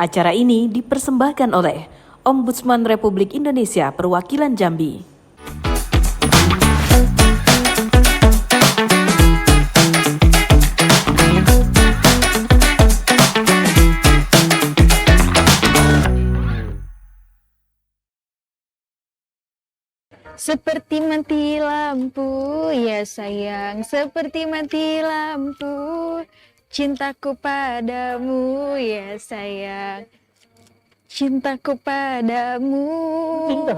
Acara ini dipersembahkan oleh Ombudsman Republik Indonesia Perwakilan Jambi. Seperti mati lampu, ya sayang, seperti mati lampu. Cintaku padamu, ya sayang, cintaku padamu. Cinta.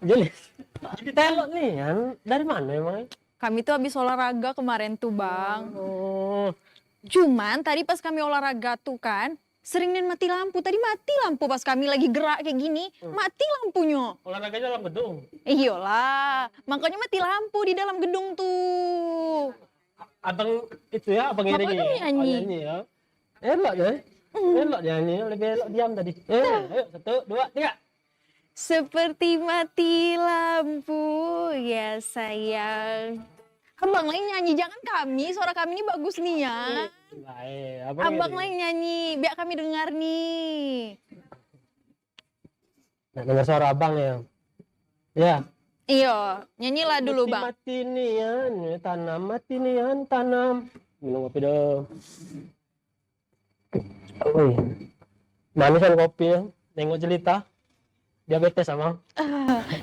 Jadi telok nih, dari mana emang? Kami tuh habis olahraga kemarin tuh, Bang. Oh, Cuman tadi pas kami olahraga tuh kan, sering mati lampu. Tadi mati lampu pas kami lagi gerak kayak gini, mati lampunya. olahraganya dalam gedung. Iyalah, makanya mati lampu di dalam gedung tuh. Abang itu ya, abang Bapak ini kan nyanyi. nyanyi ya. Elok ya. Elok nyanyi, lebih elok diam tadi. Ayo, 1, 2, 3. Seperti mati lampu, ya sayang. Abang lain nyanyi, jangan kami. Suara kami ini bagus nih ya. Baik, Abang lain nyanyi, biar kami dengar nih. Nah, dengar suara abang ya. Ya. Iya, nyanyilah dulu bang. Mati nian, tanam mati nian, tanam. Minum kopi dong. Wih, manis kan kopi ya. Nengok jelita. Diabetes abang.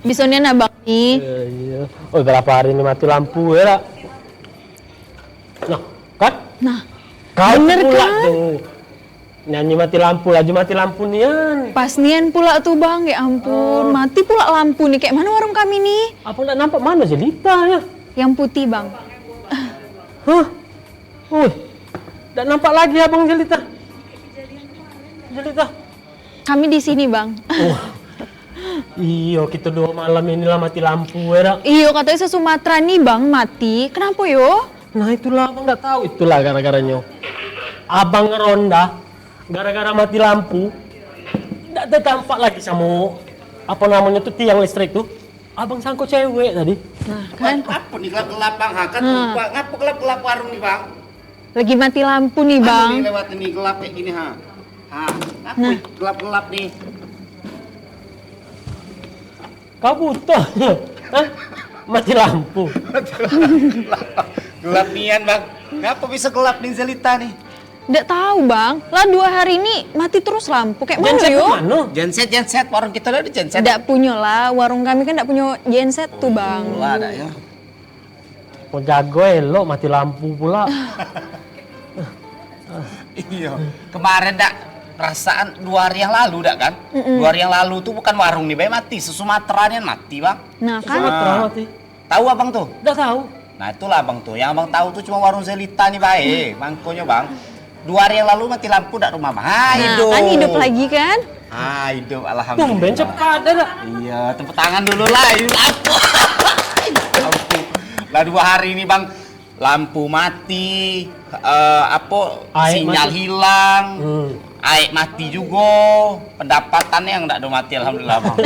Bisonnya abang nih. Iya. Oh, berapa hari ini mati lampu ya? Nah, kan? Nah, Kau bener pula kan? tuh. Nyanyi mati lampu, laju mati lampu nian. Pas nian pula tuh bang, ya ampun. Mati pula lampu nih, kayak mana warung kami nih? Apa enggak nampak mana jelita ya? Yang putih bang. Hah? Wih, enggak nampak lagi abang jelita. Jelita. Kami di sini bang. Iyo, kita 2 malam inilah mati lampu ya. Iya katanya se-Sumatera nih bang mati. Kenapa yo? Nah itulah abang nggak tahu, itulah gara-garanya. Abang ngeronda, gara-gara mati lampu, nggak ada tampak lagi sama apa namanya tuh tiang listrik tuh. Abang sangkut cewek tadi. Nah kan, Apa nih gelap-gelap bang? Kan lupa. Ngapa gelap-gelap warung nih bang? lagi mati lampu nih Mana bang. nih lewat ini gelap kayak gini ha? Ngapa Nah. gelap-gelap nih? Kau butuh, hah? Mati lampu. Gelap nian bang. Ngapa bisa gelap nih Zelita nih? Nggak tahu bang, lah 2 hari ini mati terus lampu. Kayak mana Genset yo? kemana? Genset warung kita udah ada genset. Nggak punya lah, warung kami kan nggak punya genset tuh bang. Pula ada ya. Mau jago elok mati lampu pula. Iya. Kemarin dak perasaan 2 hari yang lalu dak kan? 2 hari yang lalu tuh bukan warung nih, mati. Se-Sumateranya mati bang. Nah kan, Sumatera mati. Tahu abang tuh? Nggak tahu. Nah itulah abang tuh. Yang abang tahu tuh cuma warung Zelita nih baik. Mangkonya bang. 2 hari yang lalu mati lampu dak rumah bang. nah kan hidup lagi kan? Hidup alhamdulillah. Tumben cepat ada dah. Iya, tepuk tangan dulu lah. Ini lampu. Lampu. Lah 2 hari ini bang, lampu mati, Air sinyal mati. hilang, Hmm. air mati juga, pendapatannya yang enggak ada mati alhamdulillah bang.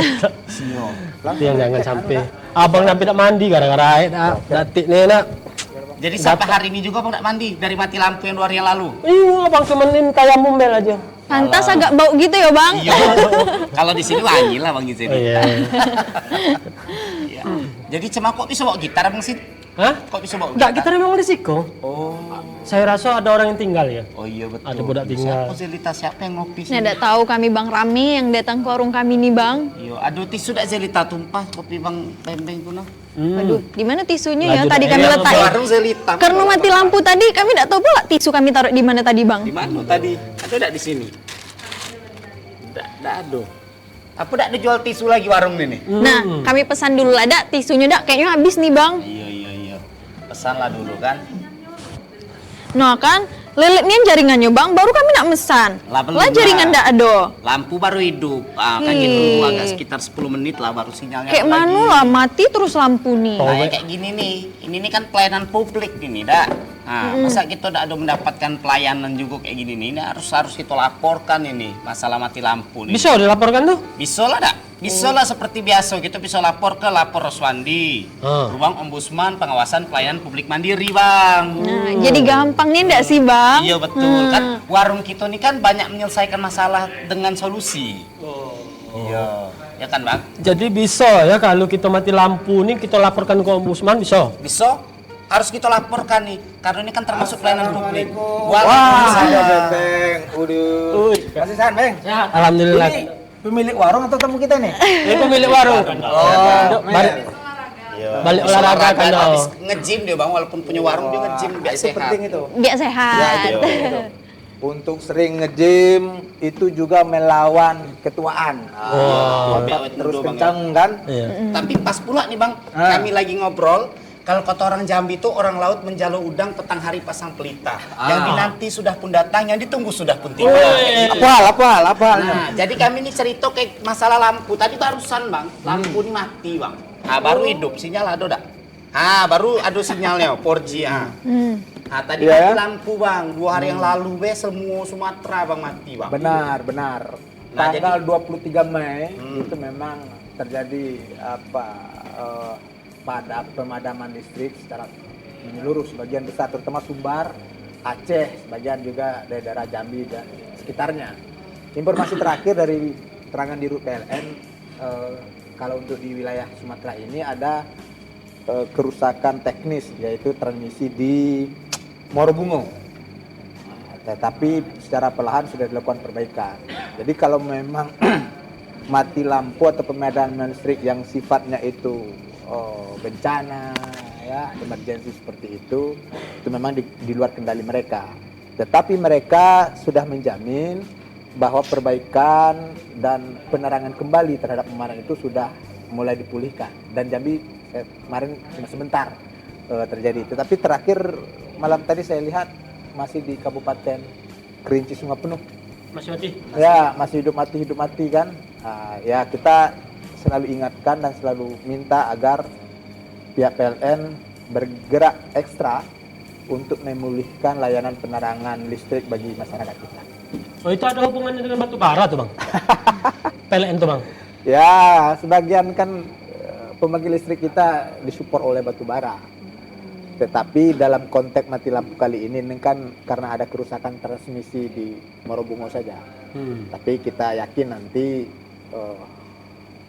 Iya. Itu yang jangan sampai. Abang sampai tak mandi gara-gara air datik nih nak. Jadi sampai hari ini juga bang enggak mandi dari mati lampu yang 2 hari yang lalu. Iya, abang cumanin kayak mumbel aja. Pantas agak bau gitu ya bang? Iya. Kalau di sini wangi lah bang di sini. Oh, iya. Iya. Jadi cuma kok bisa bawa gitar bang sih? Hah? Kok bisa bawa Enggak, kita memang di Siko. Oh. Saya rasa ada orang yang tinggal ya. Oh iya betul. Ada budak tinggal. Siapa Zelita siapa yang ngopi sih? Nah, nggak tahu kami bang Rame yang datang ke warung kami nih bang. Iya, aduh tisu dak Zelita tumpah kopi bang bembeng kuna. Aduh, di mana tisunya ya? Laju Tadi dah. kami Iya, letakkan. Warung Zelita. Karena mati lampu tadi, kami nggak tahu pula tisu kami taruh di mana tadi bang. Di mana tadi? Ada dak di sini? Dak ada. Apa dak dijual tisu lagi warung ini nih? Nah, kami pesan dulu lah, dak tisunya dak kayaknya habis nih bang. Iya. Pesanlah dulu kan. Nah kan, lilit jaringannya bang, baru kami nak mesan. Lah, belum Lah jaringan lah. ndak ada. Lampu baru hidup. Kan Ih. gitu agak sekitar 10 menit lah baru sinyalnya. Kayak ada mana lagi. lah, mati terus lampu nih. Oh. Nah, ya kayak gini nih. Ini nih kan pelayanan publik ini, dak. Nah, masa kita udah ada mendapatkan pelayanan juga kayak gini nih. Ini harus kita laporkan ini masalah mati lampu nih. Bisa dilaporkan tuh? Bisa lah dak. Bisa lah seperti biasa, kita bisa lapor ke Lapor Roswandi, Ah. Ruang Ombudsman Pengawasan Pelayanan Publik Mandiri, Bang. Nah, jadi gampang nih enggak sih, Bang? Iya betul, kan warung kita ini kan banyak menyelesaikan masalah dengan solusi. Iya, ya kan Bang? Jadi bisa ya kalau kita mati lampu nih kita laporkan ke ombudsman bisa. Bisa, harus kita laporkan nih, karena ini kan termasuk pelayanan publik. Wah, Waalaikumsalam. Beng. Udah. Masih sehat, Beng? Sehat. Alhamdulillah. Ini pemilik warung atau tamu kita nih? Ini pemilik warung. Balik, balik olahraga kan Olahraga, dong. habis nge-gym dia Bang, walaupun punya warung dia nge-gym biar Itu sehat. penting itu. Biar sehat. Ya, itu penting itu. Untuk sering nge-gym itu juga melawan ketuaan. Wah. Otak Biar terus dulu, Bang, kencang kan? Iya. Tapi pas pula nih Bang, kami lagi ngobrol, kalau kata orang Jambi itu orang laut menjalo udang petang hari pasang pelita. Yang dinanti sudah pun datang, yang ditunggu sudah pun tiba. Apa? Nah, jadi kami ini cerita kayak masalah lampu. Tadi barusan Bang, lampu ini mati Bang. Ah, baru hidup, sinyal ada dak? Ah, baru ada sinyalnya, 4G. Nah, tadi Iya. mati lampu Bang, 2 hari yang lalu semua Sumatera Bang mati Bang. Benar. Nah, Tanggal jadi- 23 Mei itu memang terjadi pada pemadaman listrik secara menyeluruh sebagian besar, terutama Sumbar, Aceh, sebagian juga daerah Jambi dan sekitarnya. Informasi terakhir dari keterangan di Rut PLN, kalau untuk di wilayah Sumatera ini ada kerusakan teknis, yaitu transmisi di Morobungo. Tetapi secara perlahan sudah dilakukan perbaikan. Jadi kalau memang mati lampu atau pemadaman listrik yang sifatnya itu bencana, ya emergensi seperti itu memang di luar kendali mereka. Tetapi mereka sudah menjamin bahwa perbaikan dan penerangan kembali terhadap pemandangan itu sudah mulai dipulihkan. Dan Jambi kemarin cuma sebentar terjadi. Tetapi terakhir malam tadi saya lihat masih di Kabupaten Kerinci Sungai Penuh. Masih mati. Ya, masih hidup mati kan. Ya kita selalu ingatkan dan selalu minta agar pihak PLN bergerak ekstra untuk memulihkan layanan penerangan listrik bagi masyarakat kita. Oh itu ada hubungannya dengan batu bara tuh Bang? PLN tuh Bang? Ya, sebagian kan pembangkit listrik kita disupport oleh batu bara. Tetapi dalam konteks mati lampu kali ini kan karena ada kerusakan transmisi di Morobungo saja. Tapi kita yakin nanti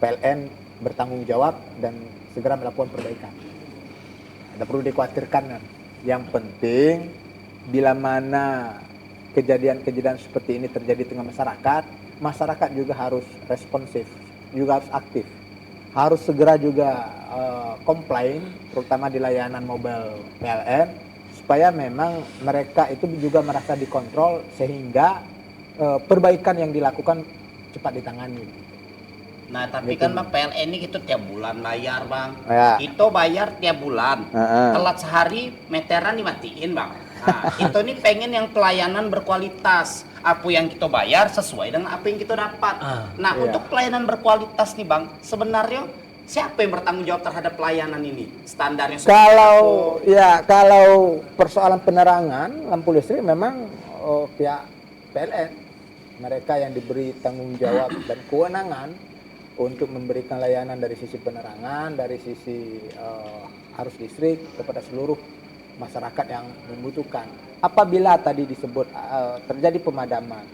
PLN bertanggung jawab dan segera melakukan perbaikan. Tidak perlu dikhawatirkan kan. Yang penting bila mana kejadian-kejadian seperti ini terjadi di tengah masyarakat, masyarakat juga harus responsif, juga harus aktif. Harus segera juga komplain, terutama di layanan mobile PLN, supaya memang mereka itu juga merasa dikontrol sehingga perbaikan yang dilakukan cepat ditangani. Nah, tapi kan Bang PLN ini kita tiap bulan bayar Bang. Ya. Kita bayar tiap bulan. Heeh. Telat sehari meteran dimatiin Bang. Nah, kita ini pengen yang pelayanan berkualitas. Apa yang kita bayar sesuai dengan apa yang kita dapat. Nah, Iya. untuk pelayanan berkualitas nih Bang, sebenarnya siapa yang bertanggung jawab terhadap pelayanan ini? Standarnya seperti Kalau persoalan penerangan lampu listrik memang pihak PLN, mereka yang diberi tanggung jawab dan kewenangan untuk memberikan layanan dari sisi penerangan, dari sisi arus listrik kepada seluruh masyarakat yang membutuhkan. Apabila tadi disebut terjadi pemadaman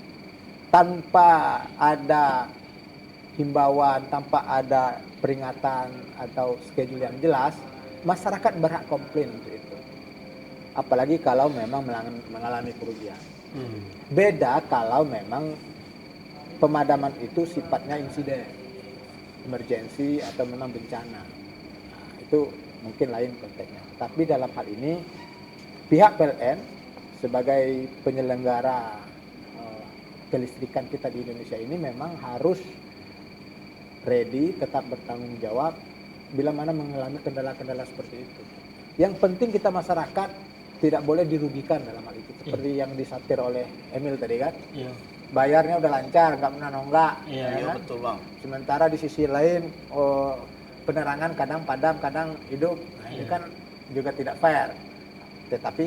tanpa ada himbauan, tanpa ada peringatan atau schedule yang jelas, masyarakat berhak komplain untuk itu. Apalagi kalau memang mengalami kerugian. Beda kalau memang pemadaman itu sifatnya insiden, emergensi atau memang bencana. Nah, itu mungkin lain konteksnya. Tapi dalam hal ini pihak PLN sebagai penyelenggara kelistrikan kita di Indonesia ini memang harus ready, tetap bertanggung jawab bila mana mengalami kendala-kendala seperti itu. Yang penting kita masyarakat tidak boleh dirugikan dalam hal itu. Seperti yang disatir oleh Emil tadi kan. Iya. Bayarnya udah lancar, nggak pernah nonggak. Iya, ya Iya kan? betul Bang. Sementara di sisi lain penerangan kadang padam, kadang hidup. Nah, ini kan juga tidak fair. Tetapi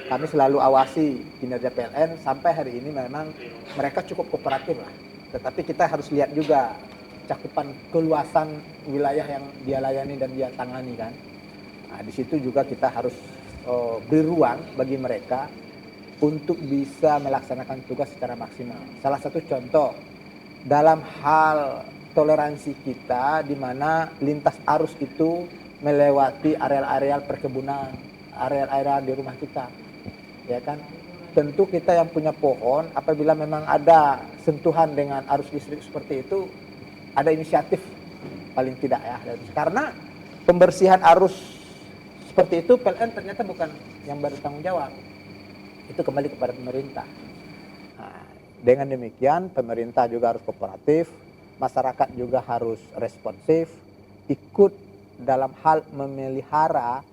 kami selalu awasi kinerja PLN sampai hari ini memang mereka cukup kooperatif lah. Tetapi kita harus lihat juga cakupan keluasan wilayah yang dia layani dan dia tangani kan. Nah, di situ juga kita harus beri ruang bagi mereka untuk bisa melaksanakan tugas secara maksimal. Salah satu contoh dalam hal toleransi kita di mana lintas arus itu melewati areal-areal perkebunan, areal-areal di rumah kita. Ya kan? Tentu kita yang punya pohon apabila memang ada sentuhan dengan arus listrik seperti itu ada inisiatif paling tidak ya. Karena pembersihan arus seperti itu PLN ternyata bukan yang bertanggung jawab. Itu kembali kepada pemerintah. Nah, dengan demikian pemerintah juga harus kooperatif, masyarakat juga harus responsif, ikut dalam hal memelihara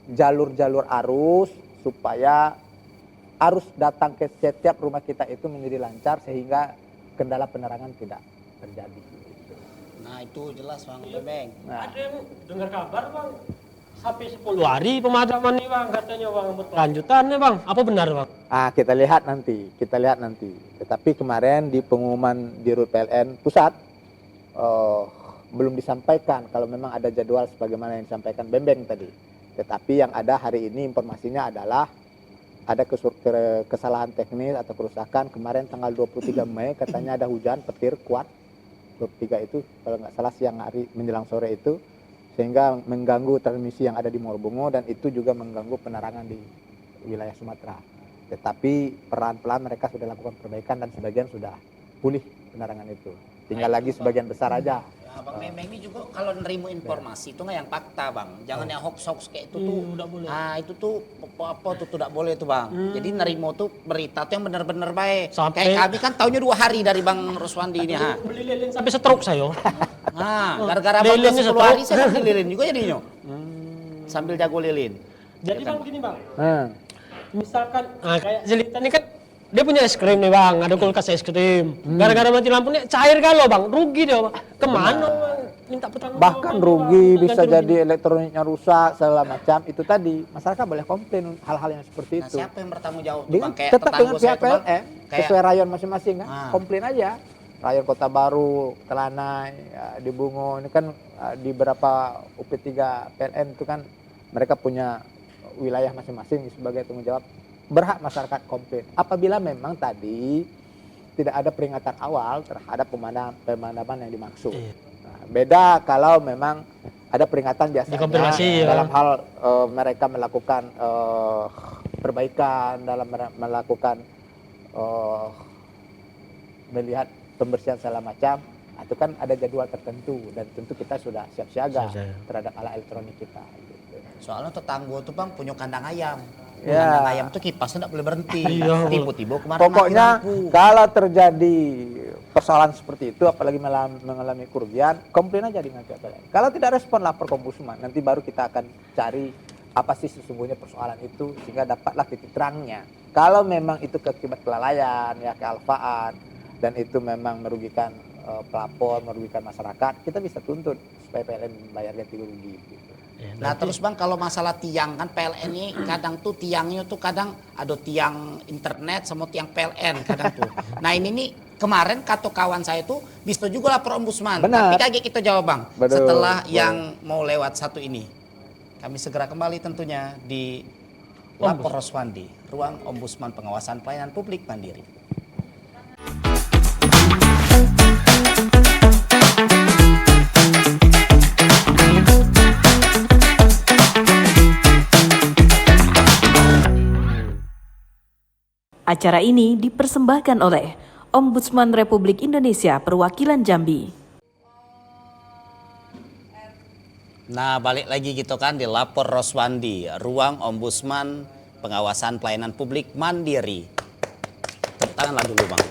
jalur-jalur arus supaya arus datang ke setiap rumah kita itu menjadi lancar sehingga kendala penerangan tidak terjadi. Nah itu jelas Bang Bebeng. Nah, Ada yang dengar kabar Bang, sampai 10 hari pemadaman nih Bang, katanya Bang berkelanjutan nih Bang. Apa benar Bang? kita lihat nanti. Tetapi kemarin di pengumuman di RUT PLN pusat belum disampaikan kalau memang ada jadwal sebagaimana yang disampaikan Bembeng tadi. Tetapi yang ada hari ini informasinya adalah ada kesalahan teknis atau kerusakan. Kemarin tanggal 23 Mei katanya ada hujan petir kuat. 23 itu kalau nggak salah siang hari menjelang sore itu, sehingga mengganggu transmisi yang ada di Morbongo dan itu juga mengganggu penerangan di wilayah Sumatera. Tetapi pelan-pelan mereka sudah lakukan perbaikan dan sebagian sudah pulih penerangan itu. Tinggal lagi sebagian besar aja. Ya, Bang Bebeng ini juga kalau nerima informasi itu nggak yang fakta Bang. Jangan yang hoax kayak itu tuh. Tidak boleh. Ah itu tuh apa tuh tidak boleh tuh Bang. Jadi nerima tuh berita tuh yang benar-benar baik. Sampai- Kayak kami kan tahunya 2 hari dari Bang Ruswandi ini ha. Beli lilin sampai stroke saya. Nah, gara-gara Bang Lilinnya 10 satu. hari saya beli lilin juga jadinya. Sambil jago lilin. Jadi Bang gini Bang, Misalkan kayak Jelita ini kan dia punya es krim nih Bang, ada kulkas es krim. Gara-gara mati lampu nih cair kalau Bang, rugi dia Bang. Kemana Bang? Minta pertanggung Bahkan rugi bisa jadi elektroniknya rusak segala macam. Itu tadi masyarakat boleh komplain hal-hal yang seperti Nah, itu. siapa yang bertanggung jawab tuh Dengan, Bang? Kayak tetap dengan tetangga saya pihak tuh Bang. PLN Kayak sesuai rayon masing-masing kan, Ah. komplain aja. Rayon Kota Baru, Telanai, ya, di Bungo ini kan di beberapa UP3 PLN itu kan mereka punya wilayah masing-masing sebagai tanggung jawab. Berhak masyarakat komplain apabila memang tadi tidak ada peringatan awal terhadap pemadaman yang dimaksud. Nah, beda kalau memang ada peringatan biasanya Dikonfirmasi, ya. dalam hal mereka melakukan perbaikan, dalam melakukan melihat pembersihan segala macam. Itu kan ada jadwal tertentu dan tentu kita sudah siap siaga terhadap alat elektronik kita. Gitu. soalnya tetangga tuh Bang punya kandang ayam. Ya. Kandang ayam tuh kipasnya nggak boleh berhenti. Iya. Tiba-tiba kemarin Pokoknya mati lampu. kalau terjadi persoalan seperti itu, apalagi mengalami kerugian, komplain aja dengan pihak PLN. Kalau tidak respon, lapor ke Ombudsman. Nanti baru kita akan cari apa sih sesungguhnya persoalan itu sehingga dapatlah titik terangnya. Kalau memang itu akibat kelalaian, ya kealpaan, dan itu memang merugikan pelapor, merugikan masyarakat, kita bisa tuntut supaya PLN bayar ganti rugi. Gitu. Nah terus Bang kalau masalah tiang kan PLN ini kadang tuh tiangnya tuh kadang ada tiang internet sama tiang PLN kadang tuh. Nah ini nih kemarin kata kawan saya tuh bisa juga lapor Ombudsman. Benar. Tapi kaget kita jawab Bang Betul, setelah betul. yang mau lewat satu ini. Kami segera kembali tentunya di Lapor Roswandi, Ruang Ombudsman Pengawasan Pelayanan Publik Mandiri. acara ini dipersembahkan oleh Ombudsman Republik Indonesia Perwakilan Jambi. Nah balik lagi gitu kan di Lapor Roswandi, Ruang Ombudsman Pengawasan Pelayanan Publik Mandiri. Tepuk tangan lah dulu Bang.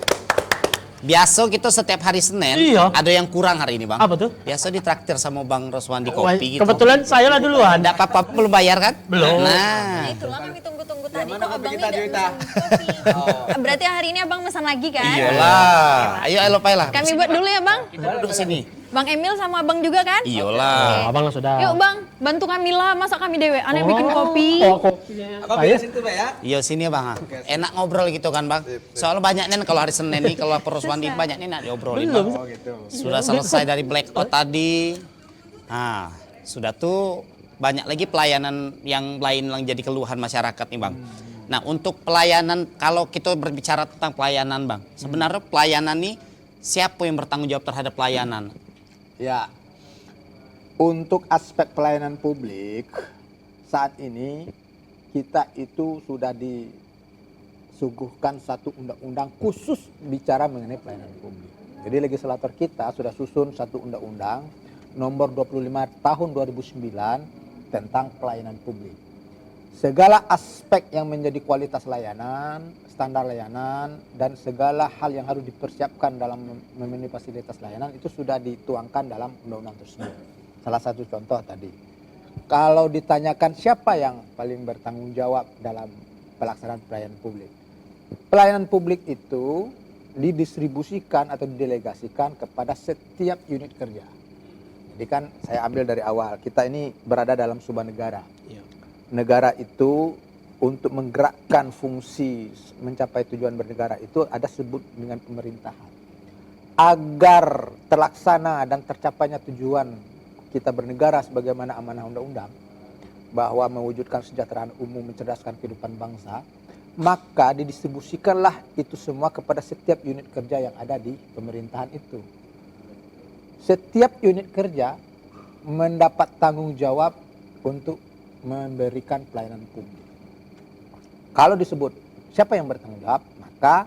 Biasa kita setiap hari Senin Iya. ada yang kurang hari ini Bang. Apa tuh? Biasa ditraktir sama Bang Roswandi kopi gitu. Kebetulan saya lah duluan. Ada apa-apa belum bayar kan? Belum. Nah, Itulah kami tunggu-tunggu tadi kok abang tidak pesan kopi. Berarti hari ini abang pesan lagi kan? iyalah. Ayo Pai lah. Kami buat dulu ya bang. Kita duduk sini. Bang Emil sama Abang juga kan? Iyalah. Abang lah sudah. Yuk Bang, bantu Kamila masak kami dewe. Aneh bikin kopi. Oh, kopinya. Apa biasa itu Pak ya? Iya sini ya bang, enak ngobrol gitu kan bang. Soalnya banyak nih kalau hari Senin nih kalau Roswandi banyak nih nak diobrolin bang. Oh gitu. Sudah selesai dari blackout tadi. Nah, sudah tuh banyak lagi pelayanan yang lain yang jadi keluhan masyarakat nih bang. Nah untuk pelayanan, kalau kita berbicara tentang pelayanan bang, sebenarnya pelayanan nih siapa yang bertanggung jawab terhadap pelayanan? Ya, untuk aspek pelayanan publik saat ini kita itu sudah disuguhkan satu undang-undang khusus bicara mengenai pelayanan publik. Jadi legislator kita sudah susun satu undang-undang nomor 25 tahun 2009 tentang pelayanan publik. Segala aspek yang menjadi kualitas layanan, standar layanan, dan segala hal yang harus dipersiapkan dalam memenuhi fasilitas layanan itu sudah dituangkan dalam undang-undang tersebut. Salah satu contoh tadi. Kalau ditanyakan siapa yang paling bertanggung jawab dalam pelaksanaan pelayanan publik. Pelayanan publik itu didistribusikan atau didelegasikan kepada setiap unit kerja. Jadi kan saya ambil dari awal, kita ini berada dalam sebuah negara. Negara itu untuk menggerakkan fungsi mencapai tujuan bernegara itu ada sebut dengan pemerintahan. Agar terlaksana dan tercapainya tujuan kita bernegara sebagaimana amanah undang-undang bahwa mewujudkan kesejahteraan umum, mencerdaskan kehidupan bangsa, maka didistribusikanlah itu semua kepada setiap unit kerja yang ada di pemerintahan itu. Setiap unit kerja mendapat tanggung jawab untuk memberikan pelayanan publik. Kalau disebut siapa yang bertanggung jawab, maka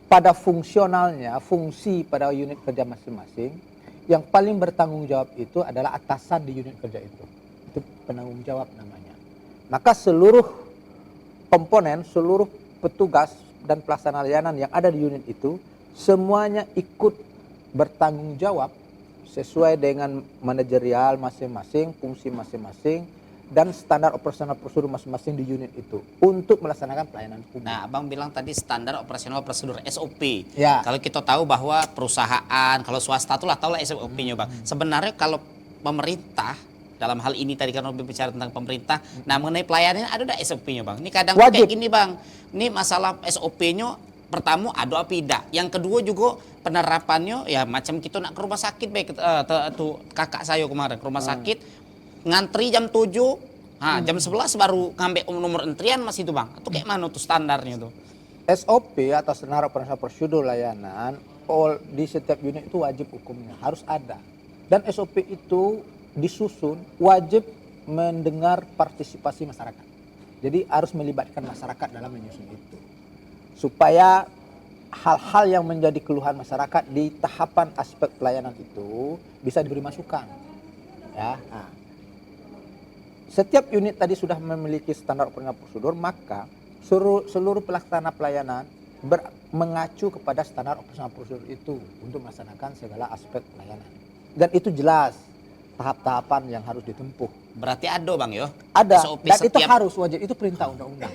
pada fungsionalnya, fungsi pada unit kerja masing-masing, yang paling bertanggung jawab itu adalah atasan di unit kerja itu. Itu penanggung jawab namanya. Maka seluruh komponen, seluruh petugas dan pelaksana layanan yang ada di unit itu, semuanya ikut bertanggung jawab sesuai dengan manajerial masing-masing, fungsi masing-masing, dan standar operasional prosedur masing-masing di unit itu untuk melaksanakan pelayanan publik. Nah, Abang bilang tadi standar operasional prosedur SOP. Ya. Kalau kita tahu bahwa perusahaan, kalau swasta itulah tahulah SOP-nya bang. Sebenarnya kalau pemerintah dalam hal ini tadi kan berbicara tentang pemerintah, nah mengenai pelayanan ada enggak SOP-nya bang? Ini kadang Wajib. kayak gini bang. Ini masalah SOP-nya pertama ada apa tidak. Yang kedua juga penerapannya ya macam kita nak ke rumah sakit baik tuh kakak saya kemarin ke rumah sakit. Ngantri jam 7, jam 11 baru ngambil nomor antrian masih itu bang. Atau kayak mana tuh standarnya tuh? SOP atau standar operasional prosedur layanan di setiap unit itu wajib hukumnya, harus ada. Dan SOP itu disusun wajib mendengar partisipasi masyarakat. Jadi harus melibatkan masyarakat dalam menyusun itu. Supaya hal-hal yang menjadi keluhan masyarakat di tahapan aspek pelayanan itu bisa diberi masukan. Ya. Nah. Setiap unit tadi sudah memiliki standar operasional prosedur, maka seluruh pelaksana pelayanan mengacu kepada standar operasional prosedur itu untuk melaksanakan segala aspek pelayanan. Dan itu jelas tahap-tahapan yang harus ditempuh. Berarti ada bang yo? Ada, SOP dan itu setiap... harus wajib, itu perintah undang-undang.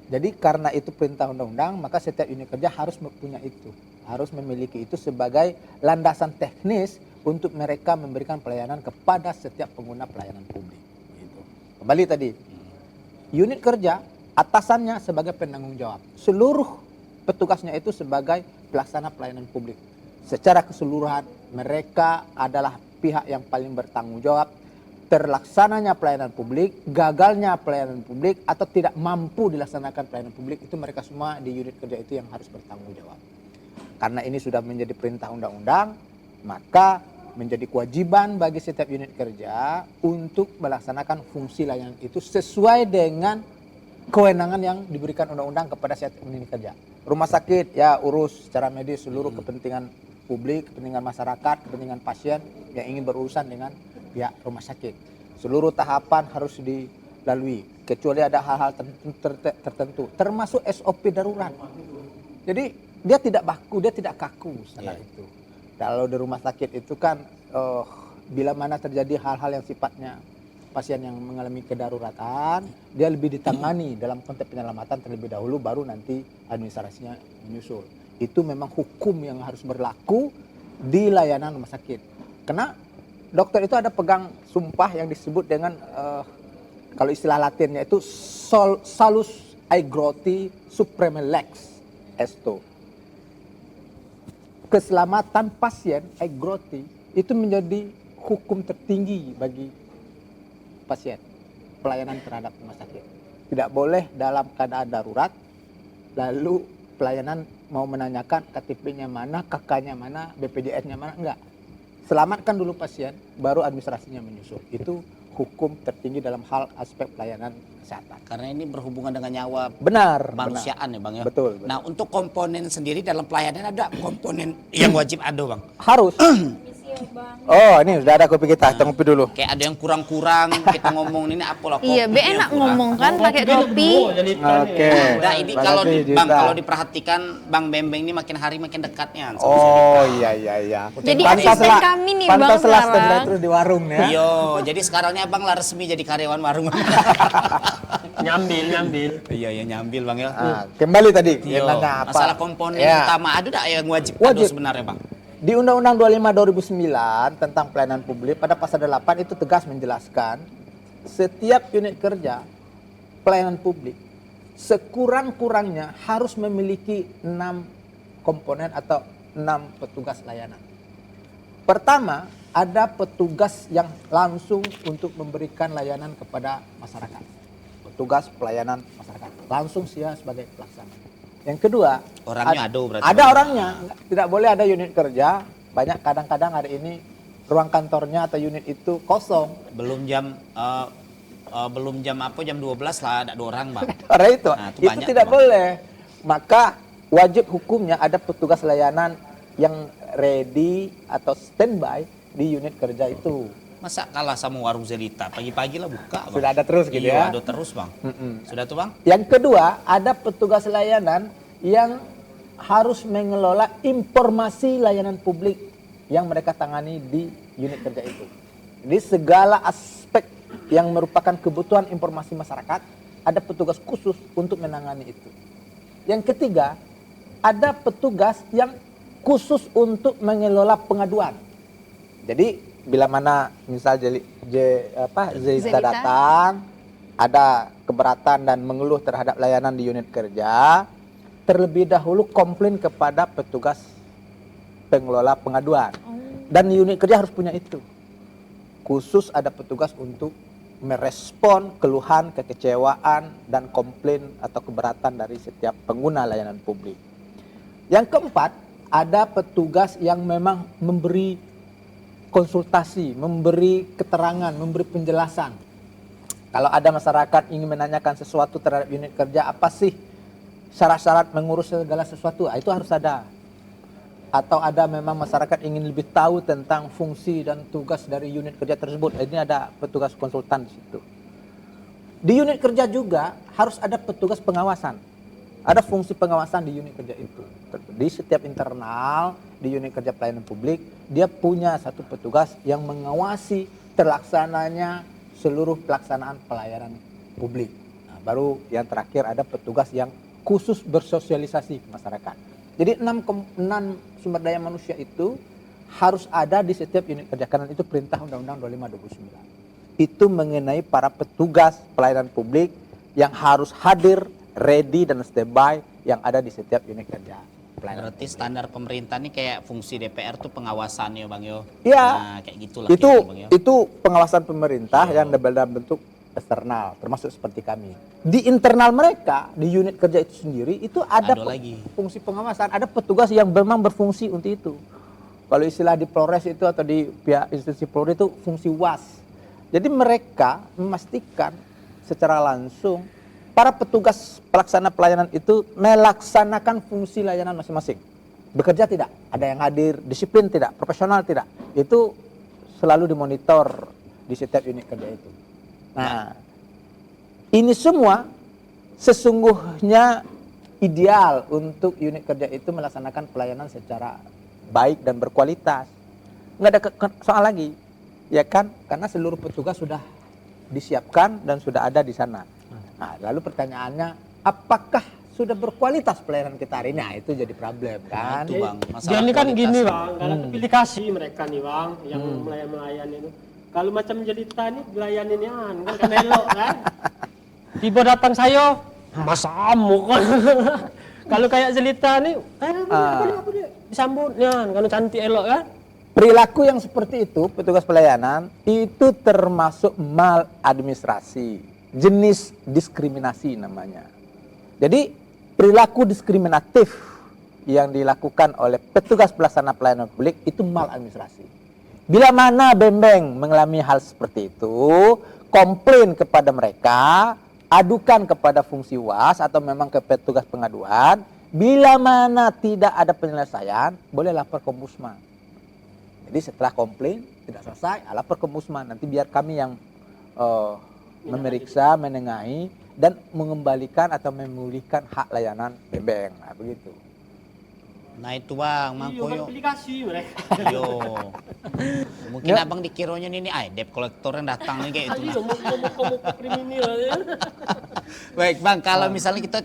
Jadi karena itu perintah undang-undang, maka setiap unit kerja harus mempunyai itu. Harus memiliki itu sebagai landasan teknis untuk mereka memberikan pelayanan kepada setiap pengguna pelayanan publik. Kembali tadi, unit kerja atasannya sebagai penanggung jawab. Seluruh petugasnya itu sebagai pelaksana pelayanan publik. Secara keseluruhan mereka adalah pihak yang paling bertanggung jawab terlaksananya pelayanan publik, gagalnya pelayanan publik, atau tidak mampu dilaksanakan pelayanan publik, itu mereka semua di unit kerja itu yang harus bertanggung jawab. Karena ini sudah menjadi perintah undang-undang, maka menjadi kewajiban bagi setiap unit kerja untuk melaksanakan fungsi layanan itu sesuai dengan kewenangan yang diberikan undang-undang kepada setiap unit kerja. Rumah sakit ya urus secara medis seluruh kepentingan publik, kepentingan masyarakat, kepentingan pasien yang ingin berurusan dengan pihak rumah sakit. Seluruh tahapan harus dilalui kecuali ada hal-hal tertentu termasuk SOP darurat. Jadi dia tidak baku, dia tidak kaku setelah itu. Kalau di rumah sakit itu kan bila mana terjadi hal-hal yang sifatnya pasien yang mengalami kedaruratan, dia lebih ditangani dalam konteks penyelamatan terlebih dahulu, baru nanti administrasinya menyusul. Itu memang hukum yang harus berlaku di layanan rumah sakit. Karena dokter itu ada pegang sumpah yang disebut dengan kalau istilah Latinnya itu salus aegroti supreme lex esto. Keselamatan pasien aegroti itu menjadi hukum tertinggi bagi pasien, pelayanan terhadap rumah sakit. Tidak boleh dalam keadaan darurat lalu pelayanan mau menanyakan KTP-nya mana, KK-nya mana, BPJS-nya mana, enggak. Selamatkan dulu pasien, baru administrasinya menyusul. Itu hukum tertinggi dalam hal aspek pelayanan kesehatan. Karena ini berhubungan dengan nyawa Benar. manusiaan ya Bang ya. Betul. Nah untuk komponen sendiri dalam pelayanan ada komponen yang wajib ada Bang. Harus. Oh, ini sudah ada kopi kita. Kita ngopi dulu. Kayak ada yang kurang-kurang kita ngomong ini apa lah kopi. Iya, be enak ngomong kan pakai kopi. Oke. Nah ini kalau Bang kalau diperhatikan Bang Bembeng ini makin hari makin dekatnya. Oh iya. Jadi asisten kami nih Bang Pantaslah standby sekarang. terus di warung ya. Iya, jadi sekarangnya Bang lah resmi jadi karyawan warung. Nyambil. Iya nyambil Bang ya. Kembali tadi. Iya. yang nanya apa? Masalah komponen Ya. utama ada tak yang wajib ada Wajib. sebenarnya Bang? Di Undang-Undang 25 2009 tentang pelayanan publik pada pasal 8 itu tegas menjelaskan setiap unit kerja pelayanan publik sekurang-kurangnya harus memiliki 6 komponen atau 6 petugas layanan. Pertama, ada petugas yang langsung untuk memberikan layanan kepada masyarakat. Petugas pelayanan masyarakat. Langsung dia sebagai pelaksana. Yang kedua, Orangnya ada berarti. ada orangnya. Tidak boleh ada unit kerja. Banyak kadang-kadang hari ini ruang kantornya atau unit itu kosong. Belum jam apa jam 12 lah ada 2 orang Bang. Karena itu, Nah, itu itu banyak tidak tuh, Bang. boleh. Maka wajib hukumnya ada petugas layanan yang ready atau standby di unit kerja itu. Masa kalah sama warung Zelita pagi-pagi lah buka Bang. Sudah ada terus gitu ya. Iya ada terus Bang. Sudah tuh Bang? Yang kedua, ada petugas layanan yang harus mengelola informasi layanan publik yang mereka tangani di unit kerja itu. Jadi segala aspek yang merupakan kebutuhan informasi masyarakat, ada petugas khusus untuk menangani itu. Yang ketiga, ada petugas yang khusus untuk mengelola pengaduan. Jadi bila mana misal Zeta datang, ada keberatan dan mengeluh terhadap layanan di unit kerja, terlebih dahulu komplain kepada petugas pengelola pengaduan. Dan unit kerja harus punya itu. Khusus ada petugas untuk merespon keluhan, kekecewaan, dan komplain atau keberatan dari setiap pengguna layanan publik. Yang keempat, ada petugas yang memang memberi konsultasi, memberi keterangan, memberi penjelasan. Kalau ada masyarakat ingin menanyakan sesuatu terhadap unit kerja, apa sih syarat-syarat mengurus segala sesuatu, itu harus ada. Atau ada memang masyarakat ingin lebih tahu tentang fungsi dan tugas dari unit kerja tersebut, ini ada petugas konsultan di situ. Di unit kerja juga harus ada petugas pengawasan. Ada fungsi pengawasan di unit kerja itu. Di setiap internal, di unit kerja pelayanan publik, dia punya satu petugas yang mengawasi terlaksananya seluruh pelaksanaan pelayanan publik. Nah, baru yang terakhir ada petugas yang khusus bersosialisasi ke masyarakat. Jadi 6 sumber daya manusia itu harus ada di setiap unit kerja. Karena itu perintah Undang-Undang 25 2009. Itu mengenai para petugas pelayanan publik yang harus hadir, ready dan standby yang ada di setiap unit kerja. Berarti standar pemerintah nih kayak fungsi DPR tuh pengawasan ya Bang Yo. Iya. Nah, kayak gitulah Itu kayaknya, Bang Yo. itu pengawasan pemerintah yang dalam bentuk eksternal, termasuk seperti kami. Di internal mereka, di unit kerja itu sendiri itu ada lagi fungsi pengawasan, ada petugas yang memang berfungsi untuk itu. Kalau istilah di Polres itu atau di pihak institusi Polri itu fungsi WAS. Jadi mereka memastikan secara langsung para petugas pelaksana pelayanan itu melaksanakan fungsi layanan masing-masing. Bekerja tidak, ada yang hadir, disiplin tidak, profesional tidak. Itu selalu dimonitor di setiap unit kerja itu. Nah, ini semua sesungguhnya ideal untuk unit kerja itu melaksanakan pelayanan secara baik dan berkualitas. Nggak ada soal lagi, ya kan? Karena seluruh petugas sudah disiapkan dan sudah ada di sana. Nah, lalu pertanyaannya, apakah sudah berkualitas pelayanan kita hari ini. Nah, itu jadi problem kan. Itu Bang, Dia masalah ini kan kualitas. gini bang, kalau aplikasi mereka nih bang, yang melayan itu. Kalau macam jelita nih dilayanian kan elok kan. Tiba datang saya, masamu kan. Kalau kayak jelita nih, apa dia? Disambutnya, kalau cantik elok kan. Perilaku yang seperti itu, petugas pelayanan, itu termasuk maladministrasi. Jenis diskriminasi namanya. Jadi, perilaku diskriminatif yang dilakukan oleh petugas pelaksana pelayanan publik itu maladministrasi. Bila mana Bembeng mengalami hal seperti itu, komplain kepada mereka, adukan kepada fungsi WAS atau memang ke petugas pengaduan. Bila mana tidak ada penyelesaian, boleh lapor ke Ombudsman. Jadi setelah komplain tidak selesai, lapor ke Ombudsman. Nanti biar kami yang memeriksa, menengahi dan mengembalikan atau memulihkan hak layanan Bembeng. Nah, begitu. Nah itu Bang, Iya, mangkoyo. aplikasi mereka. Yo. Mungkin abang dikiranya ini debt collector yang datang nih kayak itu. Iya, mau kriminal ya. Baik Bang, kalau misalnya kita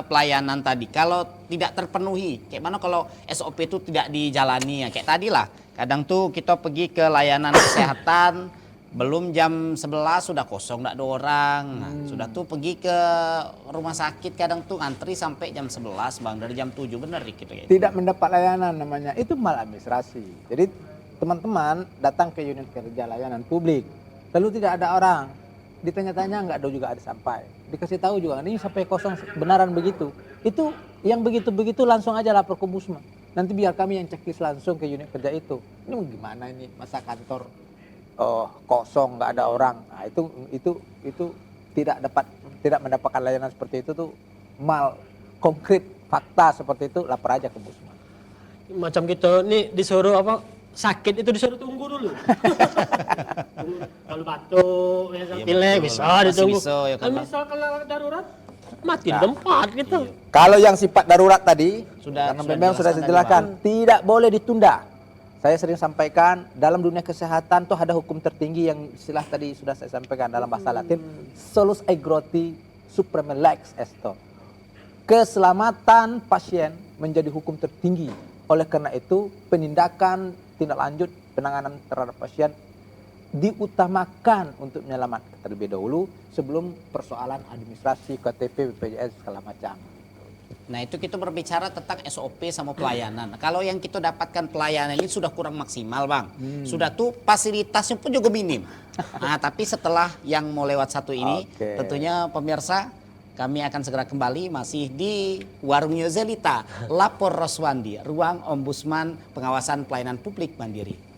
pelayanan tadi, kalau tidak terpenuhi, kayak mana kalau SOP itu tidak dijalani ya? Kayak tadi lah, kadang tuh kita pergi ke layanan kesehatan, belum jam 11 sudah kosong, tidak ada orang. Nah, sudah tuh pergi ke rumah sakit, kadang tuh antri sampai jam 11 Bang, dari jam 7 benar gitu kayak. Tidak mendapat layanan namanya, itu maladministrasi. Jadi teman-teman datang ke unit kerja layanan publik, lalu tidak ada orang, ditanya-tanya nggak ada juga ada sampai, dikasih tahu juga ini sampai kosong benaran begitu. Itu yang begitu-begitu langsung aja lapor ke Ombudsman. Nanti biar kami yang checklist langsung ke unit kerja itu. Ini gimana ini masa kantor kosong nggak ada orang. Nah, itu tidak mendapatkan layanan seperti itu tuh konkret fakta seperti itu, lapor aja ke Ombudsman. Macam gitu nih disuruh apa? Sakit itu disuruh tunggu dulu. Kalau batuk, ya, Iya, pilek betul. bisa Masih ditunggu. bisa, ya kan, Kalau Bang? misal kalau darurat mati di tempat gitu. Kalau yang sifat darurat tadi, Sudah karena memang sudah dijelaskan dijelaskan, tidak boleh ditunda. Saya sering sampaikan, dalam dunia kesehatan tuh ada hukum tertinggi yang istilah tadi sudah saya sampaikan dalam bahasa Latin, solus aegroti supreme lex esto. Keselamatan pasien menjadi hukum tertinggi. Oleh karena itu, penindakan, tindak lanjut, penanganan terhadap pasien diutamakan untuk menyelamatkan terlebih dahulu sebelum persoalan administrasi, KTP, BPJS, segala macam. Nah itu kita berbicara tentang SOP sama pelayanan. Nah, kalau yang kita dapatkan pelayanan ini sudah kurang maksimal Bang. Sudah tuh fasilitasnya pun juga minim. Nah tapi setelah yang mau lewat satu ini, Oke. tentunya pemirsa kami akan segera kembali masih di Warungnya Zelita, Lapor Roswandi, Ruang Ombudsman Pengawasan Pelayanan Publik Mandiri.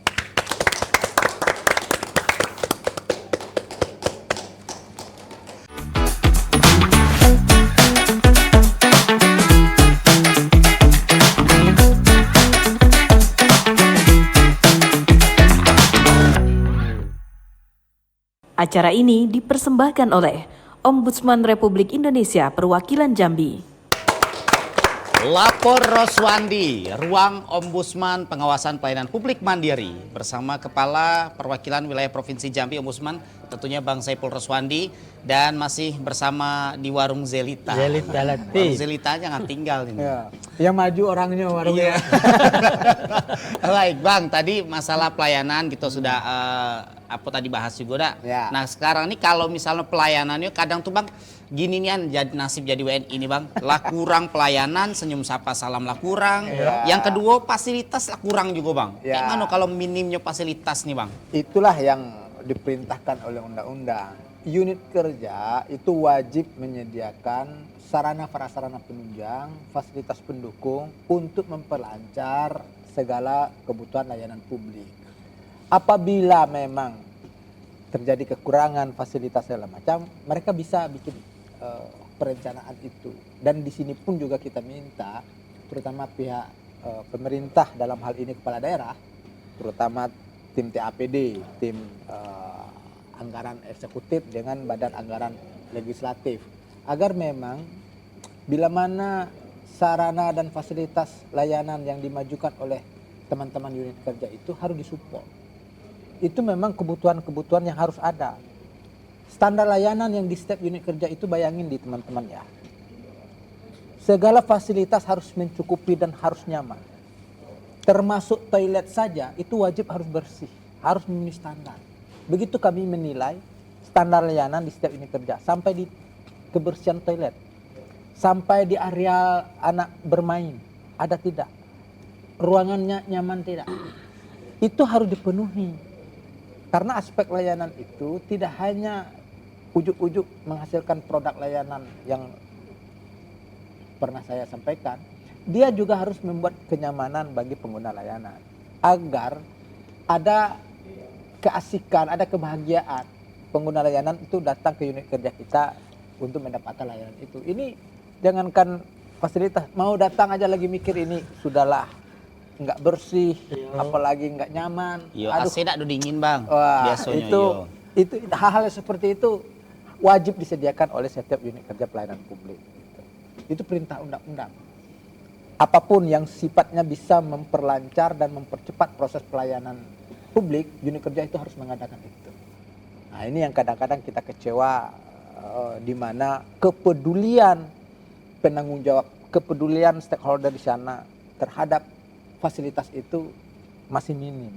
Acara ini dipersembahkan oleh Ombudsman Republik Indonesia Perwakilan Jambi. Lapor Roswandi, Ruang Ombudsman Pengawasan Pelayanan Publik Mandiri bersama Kepala Perwakilan Wilayah Provinsi Jambi Ombudsman tentunya Bang Saiful Roswandi dan masih bersama di Warung Zelita. Zelita Latte. Warung Zelita jangan tinggal ini. Ya, yang maju orangnya warungnya. Iya. Baik Bang, tadi masalah pelayanan kita sudah apa tadi bahas juga dah. Ya. Nah sekarang nih kalau misalnya pelayanannya kadang tuh Bang gini nih jadi nasib jadi WNI ini Bang, lah kurang pelayanan, senyum sapa salam lah kurang. Ya. Yang kedua fasilitas lah kurang juga Bang. Ya. Kayak mana kalau minimnya fasilitas nih Bang? Itulah yang diperintahkan oleh undang-undang. Unit kerja itu wajib menyediakan sarana prasarana penunjang, fasilitas pendukung untuk memperlancar segala kebutuhan layanan publik. Apabila memang terjadi kekurangan fasilitas segala macam, mereka bisa bikin perencanaan itu. Dan di sini pun juga kita minta, terutama pihak pemerintah dalam hal ini kepala daerah, terutama tim TAPD, tim anggaran eksekutif dengan badan anggaran legislatif, agar memang bila mana sarana dan fasilitas layanan yang dimajukan oleh teman-teman unit kerja itu harus disupport. Itu memang kebutuhan-kebutuhan yang harus ada. Standar layanan yang di setiap unit kerja itu bayangin di teman-teman ya. segala fasilitas harus mencukupi dan harus nyaman. Termasuk toilet saja itu wajib harus bersih, harus memenuhi standar. Begitu kami menilai standar layanan di setiap unit kerja, sampai di kebersihan toilet, sampai di area anak bermain, ada tidak, ruangannya nyaman tidak, itu harus dipenuhi. Karena aspek layanan itu tidak hanya ujuk-ujuk menghasilkan produk layanan yang pernah saya sampaikan, dia juga harus membuat kenyamanan bagi pengguna layanan agar ada keasikan, ada kebahagiaan pengguna layanan itu datang ke unit kerja kita untuk mendapatkan layanan itu. Ini jangankan fasilitas, mau datang aja lagi mikir ini sudahlah nggak bersih, apalagi nggak nyaman. Yo, AC dak dingin bang. Wah, Biasanya itu hal-hal seperti itu wajib disediakan oleh setiap unit kerja pelayanan publik. Itu perintah undang-undang. Apapun yang sifatnya bisa memperlancar dan mempercepat proses pelayanan publik, unit kerja itu harus mengadakan itu. Nah, ini yang kadang-kadang kita kecewa, di mana kepedulian penanggung jawab, kepedulian stakeholder di sana terhadap fasilitas itu masih minim.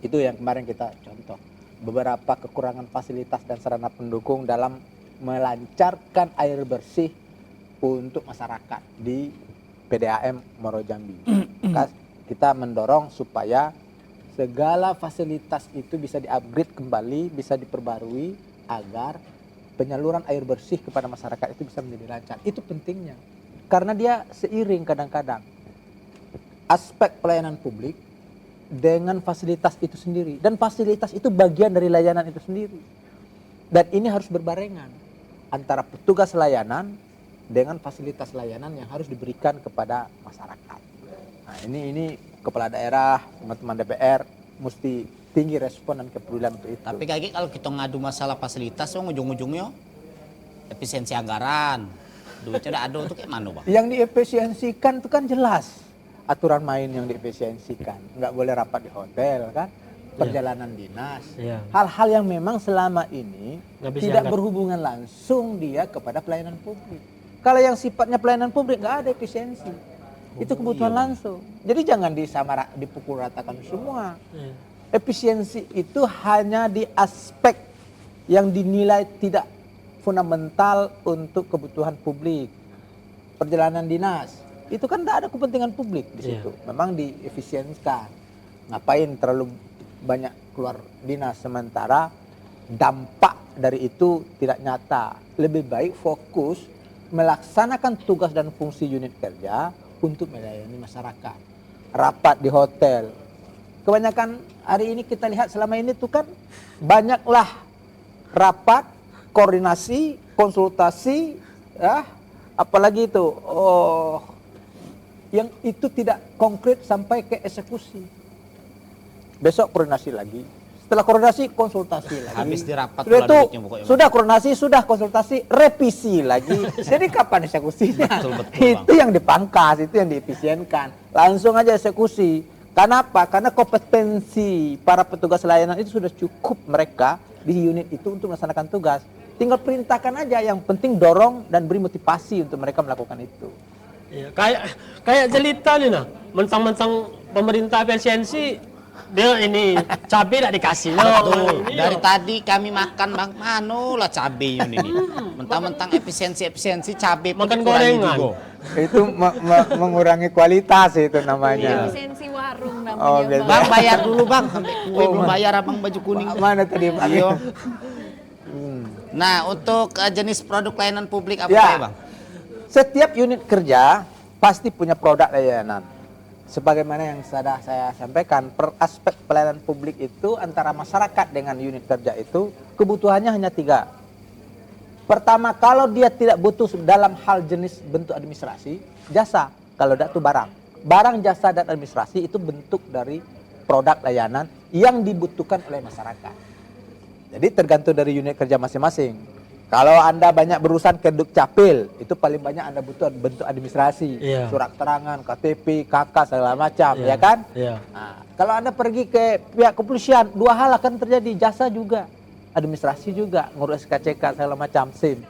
Itu yang kemarin kita contoh. Beberapa kekurangan fasilitas dan sarana pendukung dalam melancarkan air bersih untuk masyarakat di PDAM Muaro Jambi. Kita mendorong supaya segala fasilitas itu bisa di-upgrade kembali, bisa diperbarui agar penyaluran air bersih kepada masyarakat itu bisa menjadi lancar. Itu pentingnya. Karena dia seiring kadang-kadang aspek pelayanan publik dengan fasilitas itu sendiri. Dan fasilitas itu bagian dari layanan itu sendiri. Dan ini harus berbarengan antara petugas layanan dengan fasilitas layanan yang harus diberikan kepada masyarakat. Nah, ini kepala daerah, teman-teman DPR mesti tinggi respon dan kepedulian untuk itu. Tapi kayak kalau kita ngadu masalah fasilitas, ujung-ujungnya efisiensi anggaran, duitnya udah ada untuk kayak mana bang? Yang diefisiensikan itu kan jelas aturan main yang diefisiensikan, nggak boleh rapat di hotel kan, perjalanan dinas, hal-hal yang memang selama ini tidak berhubungan langsung dia kepada pelayanan publik. Kalau yang sifatnya pelayanan publik nggak ada efisiensi, itu kebutuhan langsung. Jadi jangan dipukul ratakan semua. Efisiensi itu hanya di aspek yang dinilai tidak fundamental untuk kebutuhan publik. Perjalanan dinas, itu kan tidak ada kepentingan publik di situ. Memang diefisiensikan. Ngapain terlalu banyak keluar dinas sementara dampak dari itu tidak nyata. Lebih baik fokus melaksanakan tugas dan fungsi unit kerja untuk melayani masyarakat. Rapat di hotel. Kebanyakan hari ini kita lihat selama ini tuh kan banyaklah rapat, koordinasi, konsultasi, ya, apalagi itu yang itu tidak konkret sampai ke eksekusi. Besok koordinasi lagi. Setelah koordinasi, konsultasi lagi. Habis dirapat sudah itu, sudah koordinasi, sudah konsultasi, revisi lagi. Jadi kapan eksekusinya? Betul, Itu yang dipangkas, itu yang diefisienkan. Langsung aja eksekusi. Kenapa? Karena kompetensi para petugas layanan itu sudah cukup mereka di unit itu untuk melaksanakan tugas. Tinggal perintahkan aja, yang penting dorong dan beri motivasi untuk mereka melakukan itu. Ya, kayak jelita nih nah, mentang-mentang pemerintah efisiensi, dia ini cabai tidak dikasih. Betul. Dari tadi kami makan bang, manulah cabai ini. Mentang-mentang efisiensi cabai makan gorengan. Itu mengurangi kualitas itu namanya. Efisiensi warung namanya. Oh, gitu. Bang bayar dulu bang, sampai kue belum bayar abang baju kuning. Mana tadi Pak? Ayo. Nah untuk jenis produk layanan publik apa Ya. ya bang? Setiap unit kerja pasti punya produk layanan. Sebagaimana yang sudah saya sampaikan, per aspek pelayanan publik itu antara masyarakat dengan unit kerja itu kebutuhannya hanya 3. Pertama, kalau dia tidak butuh dalam hal jenis bentuk administrasi, jasa. Kalau tidak itu barang. Barang, jasa, dan administrasi itu bentuk dari produk layanan yang dibutuhkan oleh masyarakat. Jadi tergantung dari unit kerja masing-masing. Kalau Anda banyak berurusan ke Dukcapil, itu paling banyak Anda butuh bentuk administrasi, surat keterangan, KTP, KK, segala macam, ya kan? Nah, kalau Anda pergi ke pihak kepolisian, 2 hal akan terjadi, jasa juga, administrasi juga, ngurus SKCK, segala macam, SIM.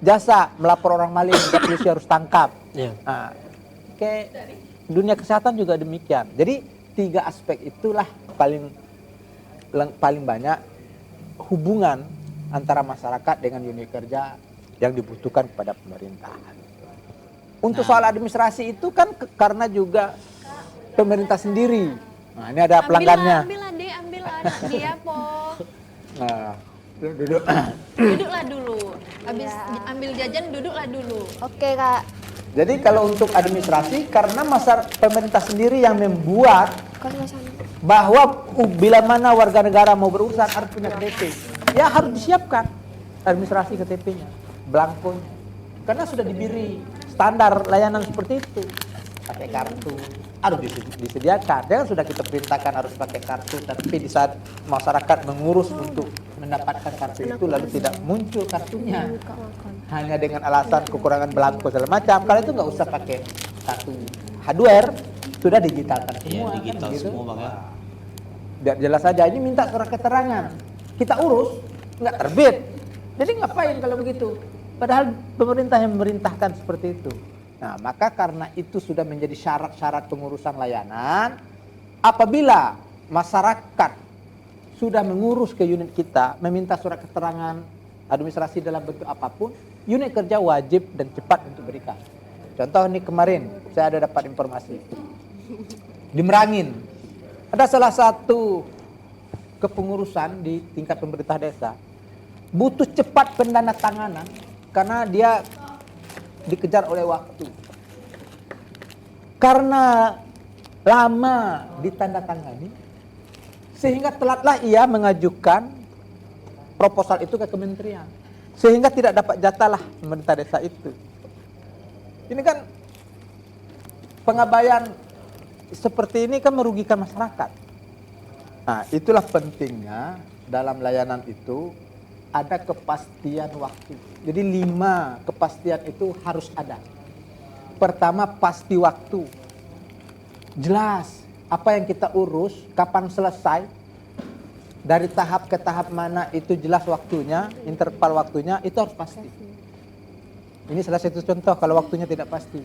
jasa melapor orang maling, polisi harus tangkap. Iya. Nah, kayak dunia kesehatan juga demikian. Jadi 3 aspek itulah paling banyak hubungan antara masyarakat dengan unit kerja yang dibutuhkan kepada pemerintahan. Untuk soal administrasi itu kan karena juga pemerintah sendiri. Nah, ini ada pelanggannya. Ambil lah anak dia po. Nah, duduk. Duduklah dulu. Habis ambil jajan duduklah dulu. Oke Kak. Jadi kalau untuk administrasi karena pemerintah sendiri yang membuat bahwa bila mana warga negara mau berurusan harus punya KTP. Ya harus disiapkan administrasi KTP-nya, belangkonya. Karena sudah diberi standar layanan seperti itu. Pakai kartu harus disediakan. Jangan sudah kita perintahkan harus pakai kartu, tapi di saat masyarakat mengurus untuk mendapatkan kartu itu lalu tidak muncul kartunya. Hanya dengan alasan kekurangan belangko segala macam. Kalau itu nggak usah pakai kartu hardware, sudah digitalkan semua. Iya, digital kan, gitu. semua Bang ya. Biar jelas saja, ini minta surat keterangan. Kita urus, nggak terbit. Jadi ngapain kalau begitu? Padahal pemerintah yang memerintahkan seperti itu. Nah, maka karena itu sudah menjadi syarat-syarat pengurusan layanan, apabila masyarakat sudah mengurus ke unit kita, meminta surat keterangan administrasi dalam bentuk apapun, unit kerja wajib dan cepat untuk berikan. Contoh nih kemarin, saya ada dapat informasi. Di Merangin, ada salah satu kepengurusan di tingkat pemerintah desa, butuh cepat pendandatanganan karena dia dikejar oleh waktu. Karena lama ditandatangani, sehingga telatlah ia mengajukan proposal itu ke kementerian. Sehingga tidak dapat jatah lah pemerintah desa itu. Ini kan pengabaian seperti ini kan merugikan masyarakat. Nah, itulah pentingnya dalam layanan itu ada kepastian waktu. Jadi 5 kepastian itu harus ada. Pertama, pasti waktu. Jelas apa yang kita urus, kapan selesai, dari tahap ke tahap mana itu jelas waktunya, interval waktunya itu harus pasti. Ini salah satu contoh kalau waktunya tidak pasti.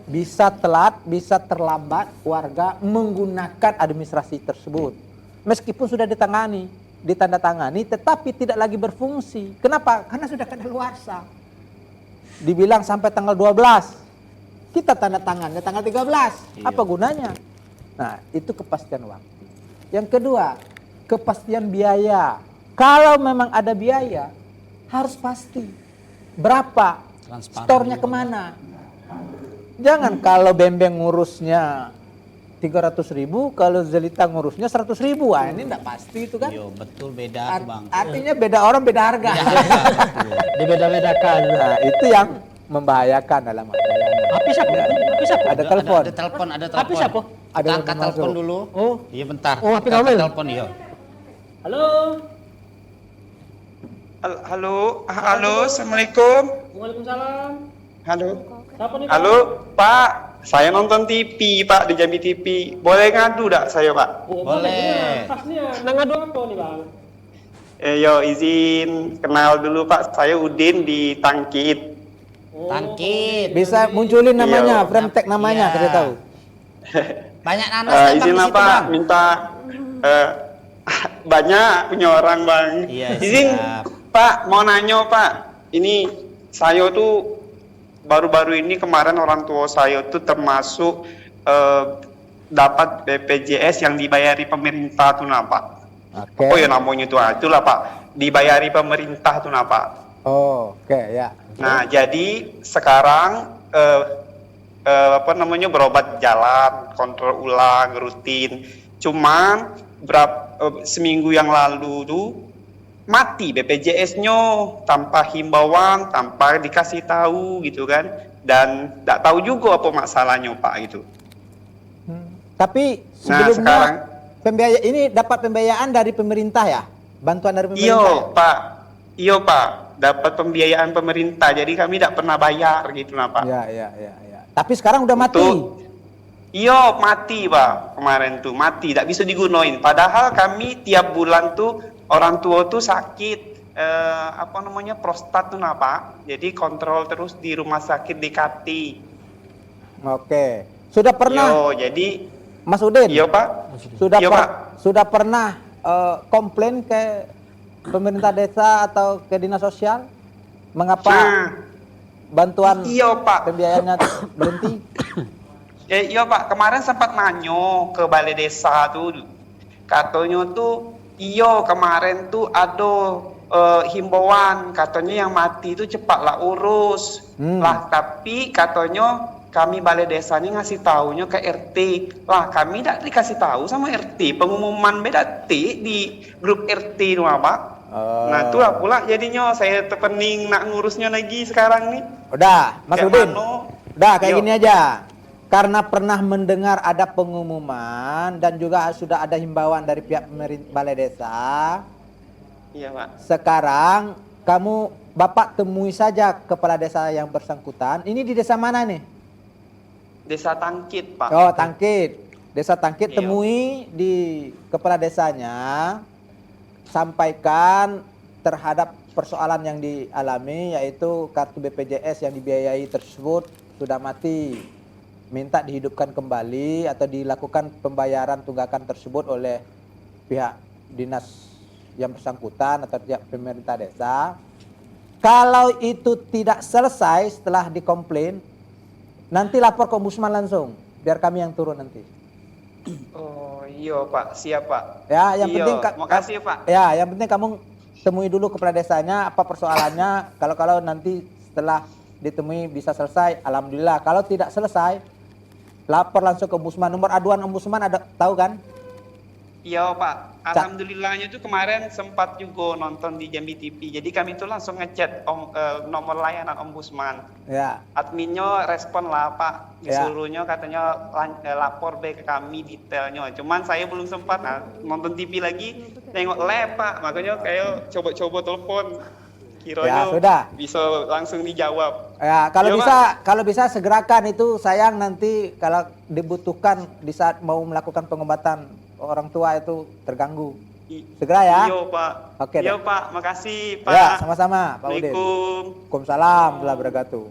Bisa telat, bisa terlambat warga menggunakan administrasi tersebut. Meskipun sudah ditandatangani, tetapi tidak lagi berfungsi. Kenapa? Karena sudah kadaluarsa. Dibilang sampai tanggal 12, kita tanda tangannya tanggal 13. Iya. Apa gunanya? Nah, itu kepastian waktu. Yang kedua, kepastian biaya. Kalau memang ada biaya, harus pasti. Berapa? Transparan Storenya juga. kemana? Jangan kalau Bembeng ngurusnya 300.000, kalau Zelita ngurusnya 100.000. Wah, ini enggak pasti itu kan. Iya, betul beda tuh Bang. Artinya beda orang beda harga. Dibeda-bedakan. Nah, itu yang membahayakan dalam layanan. Tapi siapa? Tapi siapa? Ada telepon. Ada telepon, ada Tapi telepon. siapa? Ada Kita yang angkat masuk. telepon dulu. Oh. Iya bentar. Oh, HP Kita kamu angkat ya? telepon iya. Halo. Halo, assalamualaikum. Waalaikumsalam. Halo, Siapa nih? halo, Pak. Saya nonton TV, Pak, di Jambi TV. Boleh ngadu dak saya, Pak? Oh, Boleh. Pasnya. Nah, ngadu apa nih, Bang? Yo, izin kenal dulu, Pak. Saya Udin di Tangkit. Oh. Tangkit. Bisa munculin namanya, Iya. frame tag namanya, Iya. kita tahu. Banyak nanas kan Bang Izin di lah, situ, Pak. Bang. Minta banyak punya orang, Bang. Iya, Izin, siap. Pak, mau nanya, Pak. Ini saya tuh baru-baru ini kemarin orang tua saya tuh termasuk dapat BPJS yang dibayari pemerintah tuh nah, Pak. Oke. Oh ya namanya tuh itulah Pak, dibayari pemerintah tuh nah, Pak. Oh, oke ya. Nah jadi sekarang apa namanya berobat jalan, kontrol ulang, rutin. Cuman seminggu yang lalu tuh mati BPJS-nya tanpa himbauan, tanpa dikasih tahu gitu kan, dan tidak tahu juga apa masalahnya Pak gitu. Tapi Nah, sebelumnya sekarang ini dapat pembiayaan dari pemerintah ya? Bantuan dari pemerintah? Iyo Pak, iyo Pak, dapat pembiayaan pemerintah, jadi kami tidak pernah bayar gitu nah Pak. Ya. Tapi sekarang udah mati. Itu- Iyo mati Pak, kemarin tuh mati, tidak bisa digunain. Padahal kami tiap bulan tuh orang tua tuh sakit, apa namanya prostat tuh nah Pak. Jadi kontrol terus di rumah sakit DKT. Oke. Sudah pernah Yo, jadi Mas Udin? iya Pak. Sudah Iya, Pak. sudah pernah komplain ke pemerintah desa atau ke dinas sosial mengapa Nah, bantuan iya Pak. pembiayaannya berhenti? Iya Pak, kemarin sempat nanyo ke balai desa tuh. Katanya tuh iya kemarin tuh ada himbauan katanya yang mati itu cepatlah urus. Lah tapi katanya kami balai desa ini ngasih taunya ke RT. Lah kami tidak dikasih tahu sama RT. Pengumuman beda di grup RT tuh Pak. Nah itulah pula jadinya saya terpening nak ngurusnya lagi sekarang nih. Udah, Mas Kayak Udin. mano. Udah kayak Yo. gini aja. Karena pernah mendengar ada pengumuman dan juga sudah ada himbauan dari pihak balai desa. Iya Pak. Sekarang Bapak temui saja kepala desa yang bersangkutan. Ini di desa mana nih? Desa Tangkit Pak. Oh, Tangkit. Desa Tangkit, Iya. temui di kepala desanya, sampaikan terhadap persoalan yang dialami, yaitu kartu BPJS yang dibiayai tersebut sudah mati. Minta dihidupkan kembali atau dilakukan pembayaran tunggakan tersebut oleh pihak dinas yang bersangkutan atau pihak pemerintah desa. Kalau itu tidak selesai setelah dikomplain, nanti lapor ke ombudsman langsung, biar kami yang turun nanti. Oh iya Pak, siap Pak. Ya, yang Iya, penting makasih Pak. Ya, yang penting kamu temui dulu kepala desanya apa persoalannya. Kalau nanti setelah ditemui bisa selesai, alhamdulillah. Kalau tidak selesai, lapor langsung ke ombudsman. Nomor aduan ombudsman ada, tahu kan? Iya Pak, alhamdulillahnya tuh kemarin sempat juga nonton di Jambi TV. Jadi kami tuh langsung ngechat nomor layanan ombudsman. Ya. Adminnya respon lah Pak, Ya. disuruhnya katanya lapor ke kami detailnya. Cuman saya belum sempat nonton TV lagi, tengok lab Pak. Makanya kayak coba-coba telepon. Kiranya Ya, sudah. bisa langsung dijawab. Ya, kalau Iya, bisa kalau bisa segerakan itu. Sayang nanti kalau dibutuhkan di saat mau melakukan pengobatan orang tua itu terganggu. Segera ya. Iya Pak. Oke Iya deh. Pak, makasih Pak. Ya, sama-sama Pak Udin. Assalamualaikum. Waalaikumsalam warahmatullahi wabarakatuh.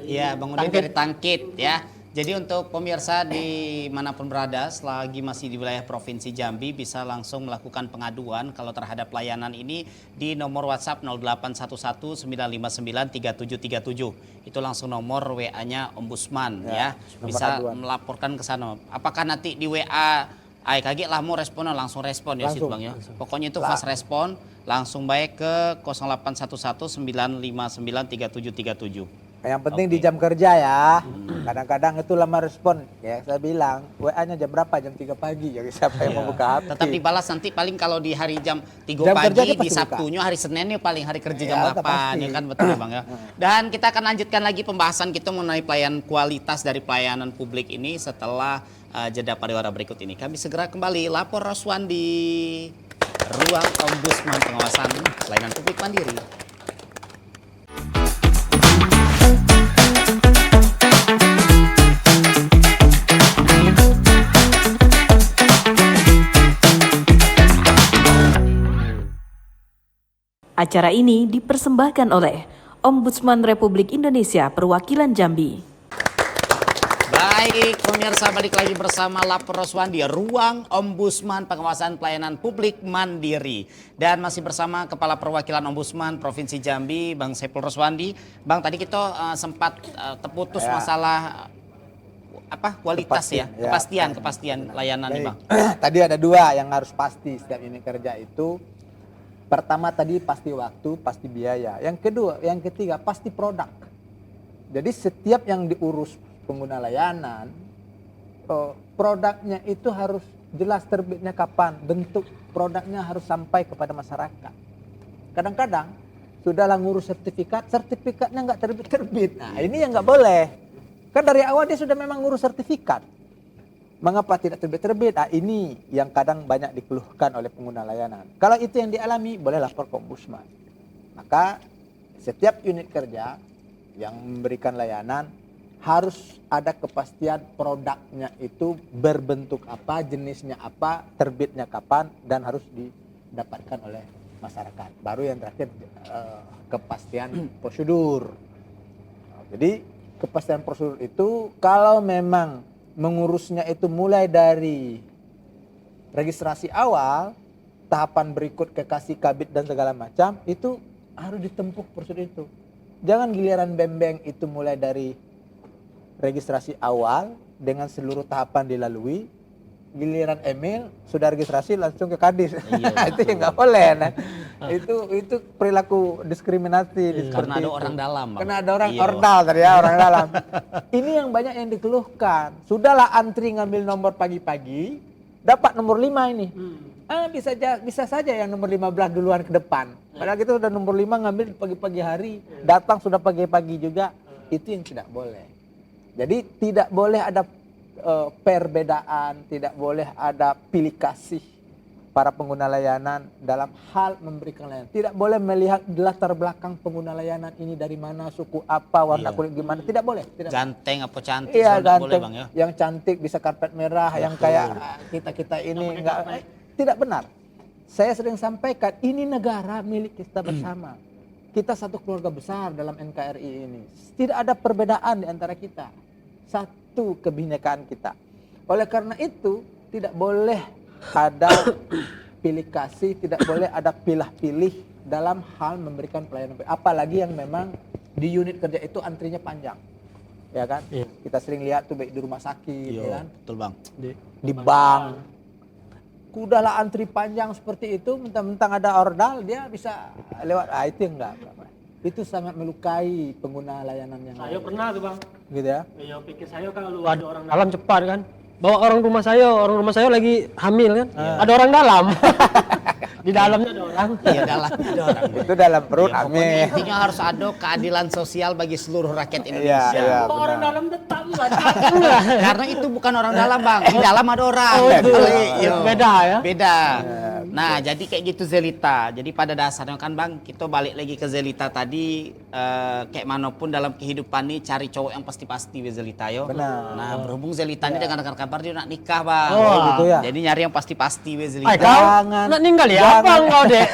Iya, Bang Udin dari Tangkit ya. Jadi untuk pemirsa dimanapun berada, selagi masih di wilayah Provinsi Jambi bisa langsung melakukan pengaduan kalau terhadap layanan ini di nomor WhatsApp 0811 959 3737. Itu langsung nomor WA-nya Ombudsman ya. nomor Bisa aduan. melaporkan ke sana. Apakah nanti di WA kaget lah mau respon langsung respon ya situ Langsung. Bang ya. Pokoknya itu fast respon, langsung baik ke 0811 959 3737. Yang penting Oke. di jam kerja ya. Kadang-kadang itu lama respon. Ya saya bilang, WA-nya jam berapa? Jam 3 pagi. Ya siapa yang mau buka HP? Tetap dibalas nanti paling kalau di hari jam 3 Jam kerja pagi, dia pasti di Sabtunya hari Seninnya paling hari kerja jam Ya, 8 pasti. ya kan betul ya Bang ya. Dan kita akan lanjutkan lagi pembahasan kita mengenai pelayanan kualitas dari pelayanan publik ini setelah jeda pariwara berikut ini. Kami segera kembali lapor Roswandi, Ruang Ombudsman Pengawasan Pelayanan Publik Mandiri. Acara ini dipersembahkan oleh Ombudsman Republik Indonesia Perwakilan Jambi. Baik, pemirsa balik lagi bersama Lapor Roswandi, Ruang Ombudsman Pengawasan Pelayanan Publik Mandiri. Dan masih bersama Kepala Perwakilan Ombudsman Provinsi Jambi, Bang Saiful Roswandi. Bang, tadi kita sempat terputus Ya. masalah kualitas kepastian layanan nih Baik. Bang. Tadi ada dua yang harus pasti setiap unit kerja itu. Pertama tadi pasti waktu, pasti biaya. Yang kedua, yang ketiga pasti produk. Jadi setiap yang diurus pengguna layanan, produknya itu harus jelas terbitnya kapan, bentuk produknya harus sampai kepada masyarakat. Kadang-kadang sudahlah ngurus sertifikatnya nggak terbit-terbit. Nah ini yang nggak boleh. Kan dari awal dia sudah memang ngurus sertifikat. Mengapa tidak terbit-terbit? Nah, ini yang kadang banyak dikeluhkan oleh pengguna layanan. Kalau itu yang dialami, boleh lapor ke ombudsman. Maka setiap unit kerja yang memberikan layanan harus ada kepastian produknya itu berbentuk apa, jenisnya apa, terbitnya kapan, dan harus didapatkan oleh masyarakat. Baru yang terakhir kepastian prosedur. Jadi kepastian prosedur itu kalau memang mengurusnya itu mulai dari registrasi awal, tahapan berikut ke kasih kabit dan segala macam, itu harus ditempuh prosedur itu. Jangan giliran bembeng itu mulai dari registrasi awal dengan seluruh tahapan dilalui, giliran email sudah registrasi langsung ke kadis. Itu yang nggak boleh. Nah. Itu perilaku diskriminasi. Karena ada itu. orang dalam. Bang. Karena ada orang Iya. ordal tadi ya, orang dalam. Ini yang banyak yang dikeluhkan. Sudahlah antri ngambil nomor pagi-pagi, dapat nomor 5 ini. Bisa saja yang nomor 15 duluan ke depan. Padahal kita sudah nomor 5 ngambil pagi-pagi hari, datang sudah pagi-pagi juga. Itu yang tidak boleh. Jadi tidak boleh ada perbedaan, tidak boleh ada pilih kasih para pengguna layanan dalam hal memberikan layanan. Tidak boleh melihat latar belakang pengguna layanan ini dari mana, suku apa, warna kulit gimana. Tidak boleh. Tidak Ganteng apa cantik, iya, tidak boleh ganteng. Bang ya. Yang cantik bisa karpet merah, yang kayak kita ini enggak. Tidak benar. Saya sering sampaikan, ini negara milik kita bersama. Kita satu keluarga besar dalam NKRI ini. Tidak ada perbedaan di antara kita. Satu kebinekaan kita. Oleh karena itu, tidak boleh ada pilih kasih, tidak boleh ada pilih-pilih dalam hal memberikan pelayanan. Apalagi yang memang di unit kerja itu antrinya panjang. Ya kan? Iya. Kita sering lihat tuh baik di rumah sakit, Iya, ya kan? betul Bang. Di bank. Udahlah antri panjang seperti itu, mentang-mentang ada ordal dia bisa lewat. Itu enggak. Itu sangat melukai pengguna layanan yang Saya lain. pernah tuh Bang. Gitu ya. Ya pikir saya kalau ada orang dalam cepat kan. Bawa orang rumah saya lagi hamil kan. Ada orang dalam. Di dalamnya ada orang. Iya, dalam ada orang. Itu dalam perut Ya, pokoknya amin. intinya harus ada keadilan sosial bagi seluruh rakyat Iya, Indonesia. iya. Kok orang benar. dalam tetap Karena itu bukan orang dalam Bang, di dalam ada orang. Oh, itu. Iya. Beda ya? Beda. Nah, jadi kayak gitu Zelita. Jadi pada dasarnya kan Bang, kita balik lagi ke Zelita tadi, kayak manapun dalam kehidupan nih cari cowok yang pasti-pasti Zelita yo. Benar. Nah, berhubung Zelita ini dengan kabar dia nak nikah Bang. Oh, gitu ya. Jadi nyari yang pasti-pasti Ay, Zelita. kau Jangan. nak ninggal ya? Jangan. Apa engkau dek?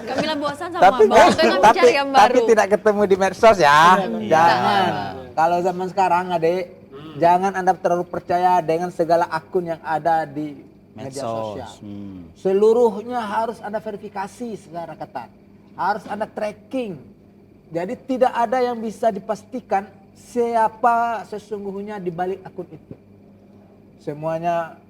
Kamila bosan sama Tapi abang, itu kan mencari yang baru. tidak ketemu di medsos ya. Iya. Jangan. Kalau zaman sekarang Adik, jangan Anda terlalu percaya dengan segala akun yang ada di media sosial. Seluruhnya harus Anda verifikasi secara ketat. Harus Anda tracking. Jadi tidak ada yang bisa dipastikan siapa sesungguhnya di balik akun itu. Semuanya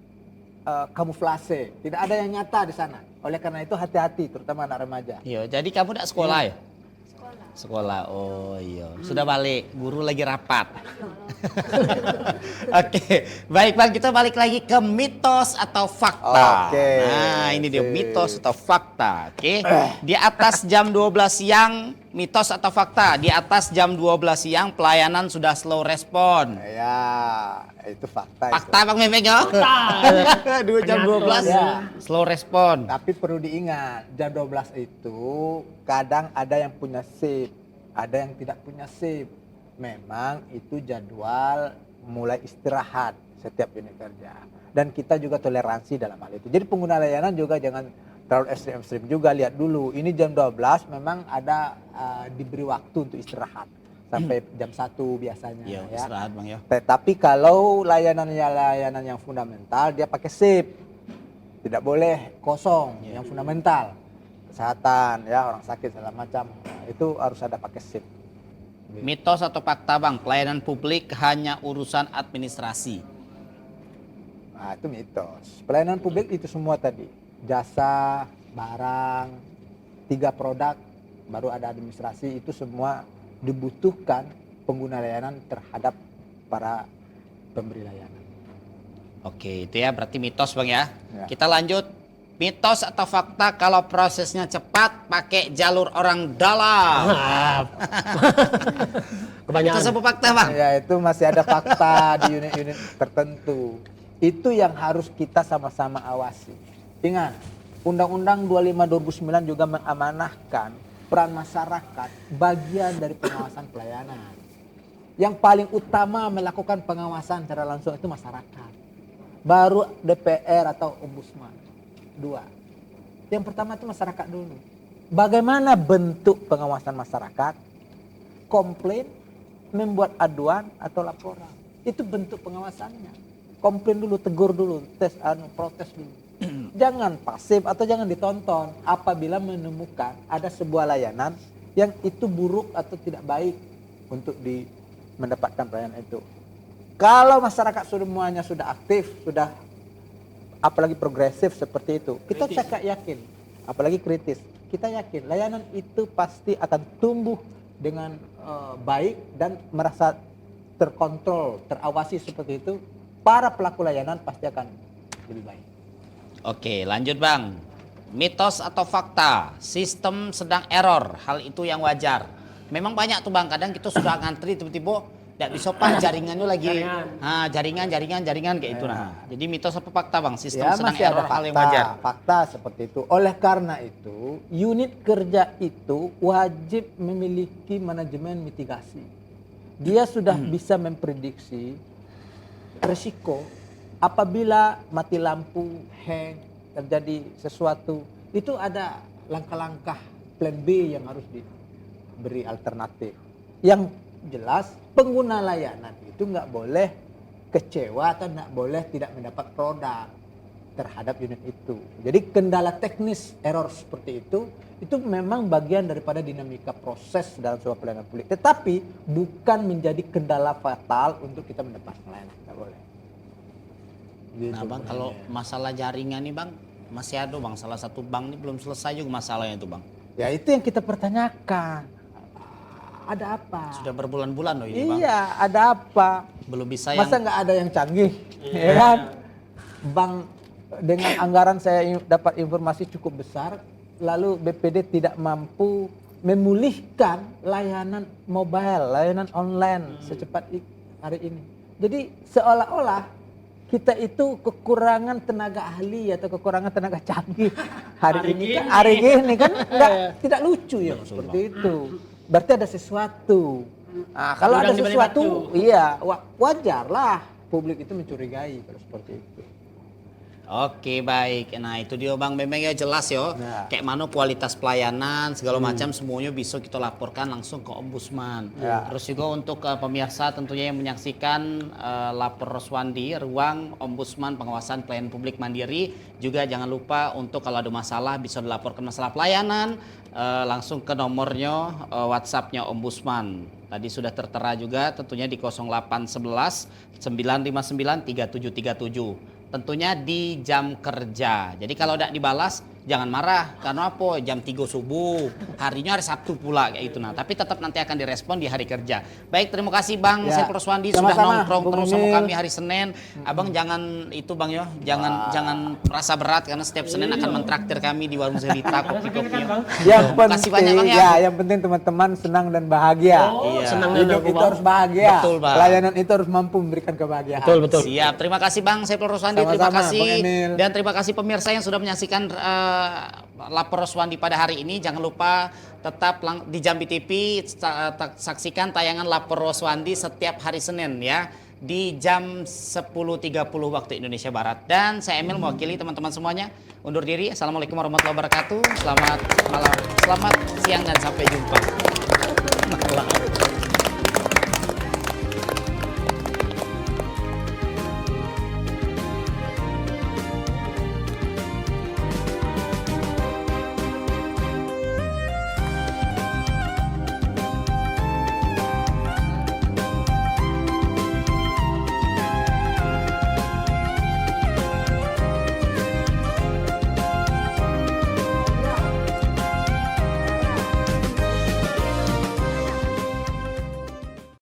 kamuflase, tidak ada yang nyata di sana. Oleh karena itu hati-hati, terutama anak remaja. Iya, jadi kamu tidak sekolah ya? Sekolah, oh iya. Sudah balik, guru lagi rapat. Oke, baik Bang, kita balik lagi ke mitos atau fakta. Oke, Nah, ini dia sip. mitos atau fakta. Oke, di atas jam 12 siang, mitos atau fakta? Di atas jam 12 siang pelayanan sudah slow respon. Ya, itu fakta. Fakta Bang Memeng ya? 2 jam 12, Ya. slow respon. Tapi perlu diingat, jam 12 itu kadang ada yang punya shift, ada yang tidak punya shift. Memang itu jadwal mulai istirahat setiap unit kerja. Dan kita juga toleransi dalam hal itu. Jadi pengguna layanan juga jangan terlalu ekstrim juga, lihat dulu. Ini jam 12 memang ada diberi waktu untuk istirahat. Sampai jam 1 biasanya. Iya, ya. istirahat Bang ya. Tetapi kalau layanan yang fundamental dia pakai shift. Tidak boleh kosong yang fundamental. Kesehatan ya, orang sakit segala macam. Nah, itu harus ada pakai shift. Mitos atau fakta Bang, pelayanan publik hanya urusan administrasi. Nah, itu mitos. Pelayanan publik itu semua tadi. Jasa, barang, 3 produk, baru ada administrasi, itu semua dibutuhkan pengguna layanan terhadap para pemberi layanan. Oke, itu ya berarti mitos Bang ya. Ya. Kita lanjut. Mitos atau fakta kalau prosesnya cepat pakai jalur orang dalam. Kebanyakan. Itu sebuah fakta Bang. Ya, itu masih ada fakta di unit-unit tertentu. Itu yang harus kita sama-sama awasi. Ingat, Undang-Undang 25 2009 juga mengamanahkan peran masyarakat bagian dari pengawasan pelayanan. Yang paling utama melakukan pengawasan secara langsung itu masyarakat. Baru DPR atau Ombudsman. 2. Yang pertama itu masyarakat dulu. Bagaimana bentuk pengawasan masyarakat? Komplain, membuat aduan atau laporan. Itu bentuk pengawasannya. Komplain dulu, tegur dulu, protes dulu. Jangan pasif atau jangan ditonton apabila menemukan ada sebuah layanan yang itu buruk atau tidak baik untuk mendapatkan pelayanan itu. Kalau masyarakat semuanya sudah aktif, sudah apalagi progresif seperti itu, kita cakap yakin, apalagi kritis, kita yakin layanan itu pasti akan tumbuh dengan baik dan merasa terkontrol, terawasi seperti itu. Para pelaku layanan pasti akan lebih baik. Oke, lanjut Bang. Mitos atau fakta, sistem sedang error, hal itu yang wajar. Memang banyak tuh Bang, kadang kita sudah ngantri tiba-tiba tidak bisa Pak, jaringannya lagi jaringan kayak itu. Nah, jadi mitos apa fakta Bang, sistem sedang masih error, ada hal yang wajar. Fakta seperti itu. Oleh karena itu, unit kerja itu wajib memiliki manajemen mitigasi. Dia sudah bisa memprediksi risiko apabila mati lampu, hang, terjadi sesuatu, itu ada langkah-langkah plan B yang harus diberi alternatif. Yang jelas pengguna layanan itu nggak boleh kecewa atau nggak boleh tidak mendapat produk terhadap unit itu. Jadi kendala teknis error seperti itu memang bagian daripada dinamika proses dalam sebuah pelayanan publik. Tetapi bukan menjadi kendala fatal untuk kita mendapat pelayanan, nggak boleh. Gitu. Nah Bang, kalau masalah jaringan nih Bang, masih ada Bang, salah satu bank ini belum selesai juga masalahnya itu Bang. Ya itu yang kita pertanyakan. Ada apa? Sudah berbulan-bulan loh ini Bang. Iya, ada apa? Belum bisa Masa nggak ada yang canggih? Ya kan? Bank dengan anggaran saya dapat informasi cukup besar, lalu BPD tidak mampu memulihkan layanan mobile, layanan online secepat hari ini. Jadi seolah-olah kita itu kekurangan tenaga ahli atau kekurangan tenaga canggih hari ini kan tidak lucu ya seperti itu. Berarti ada sesuatu. Nah, kalau ada sesuatu, iya wajar lah publik itu mencurigai kalau seperti itu. Oke baik, nah itu dia Bang, memang ya jelas ya, kayak mana kualitas pelayanan segala macam semuanya bisa kita laporkan langsung ke Ombudsman. Terus juga untuk pemirsa tentunya yang menyaksikan lapor Roswandi, ruang Ombudsman pengawasan pelayanan publik mandiri, juga jangan lupa untuk kalau ada masalah bisa dilaporkan masalah pelayanan langsung ke nomornya WhatsAppnya Ombudsman. Tadi sudah tertera juga tentunya di 0811 959 3737. Tentunya di jam kerja. Jadi kalau tidak dibalas jangan marah. Karena apa? Jam 3 subuh. Harinya hari Sabtu pula kayak itu. Nah, tapi tetap nanti akan direspon di hari kerja. Baik, terima kasih Bang Saiful Roswandi sudah nongkrong terus sama kami hari Senin. Abang jangan itu Bang ya, jangan merasa berat karena setiap Senin akan mentraktir kami di warung Zelita kopi-kopi. Yang Kasih banyak Bang ya. Yang penting teman-teman senang dan bahagia. Senang Hidup itu harus bahagia. Betul, Bang. Layanan itu harus mampu memberikan kebahagiaan. Betul. Siap, terima kasih Bang Saiful Roswandi, terima Sama-sama, kasih. Bang Emil. Dan terima kasih pemirsa yang sudah menyaksikan lapor Roswandi pada hari ini. Jangan lupa tetap di Jambi TV saksikan tayangan lapor Roswandi setiap hari Senin ya di jam 10.30 waktu Indonesia Barat. Dan saya Emil mewakili teman-teman semuanya undur diri. Assalamualaikum warahmatullahi wabarakatuh. Selamat malam, selamat siang dan sampai jumpa.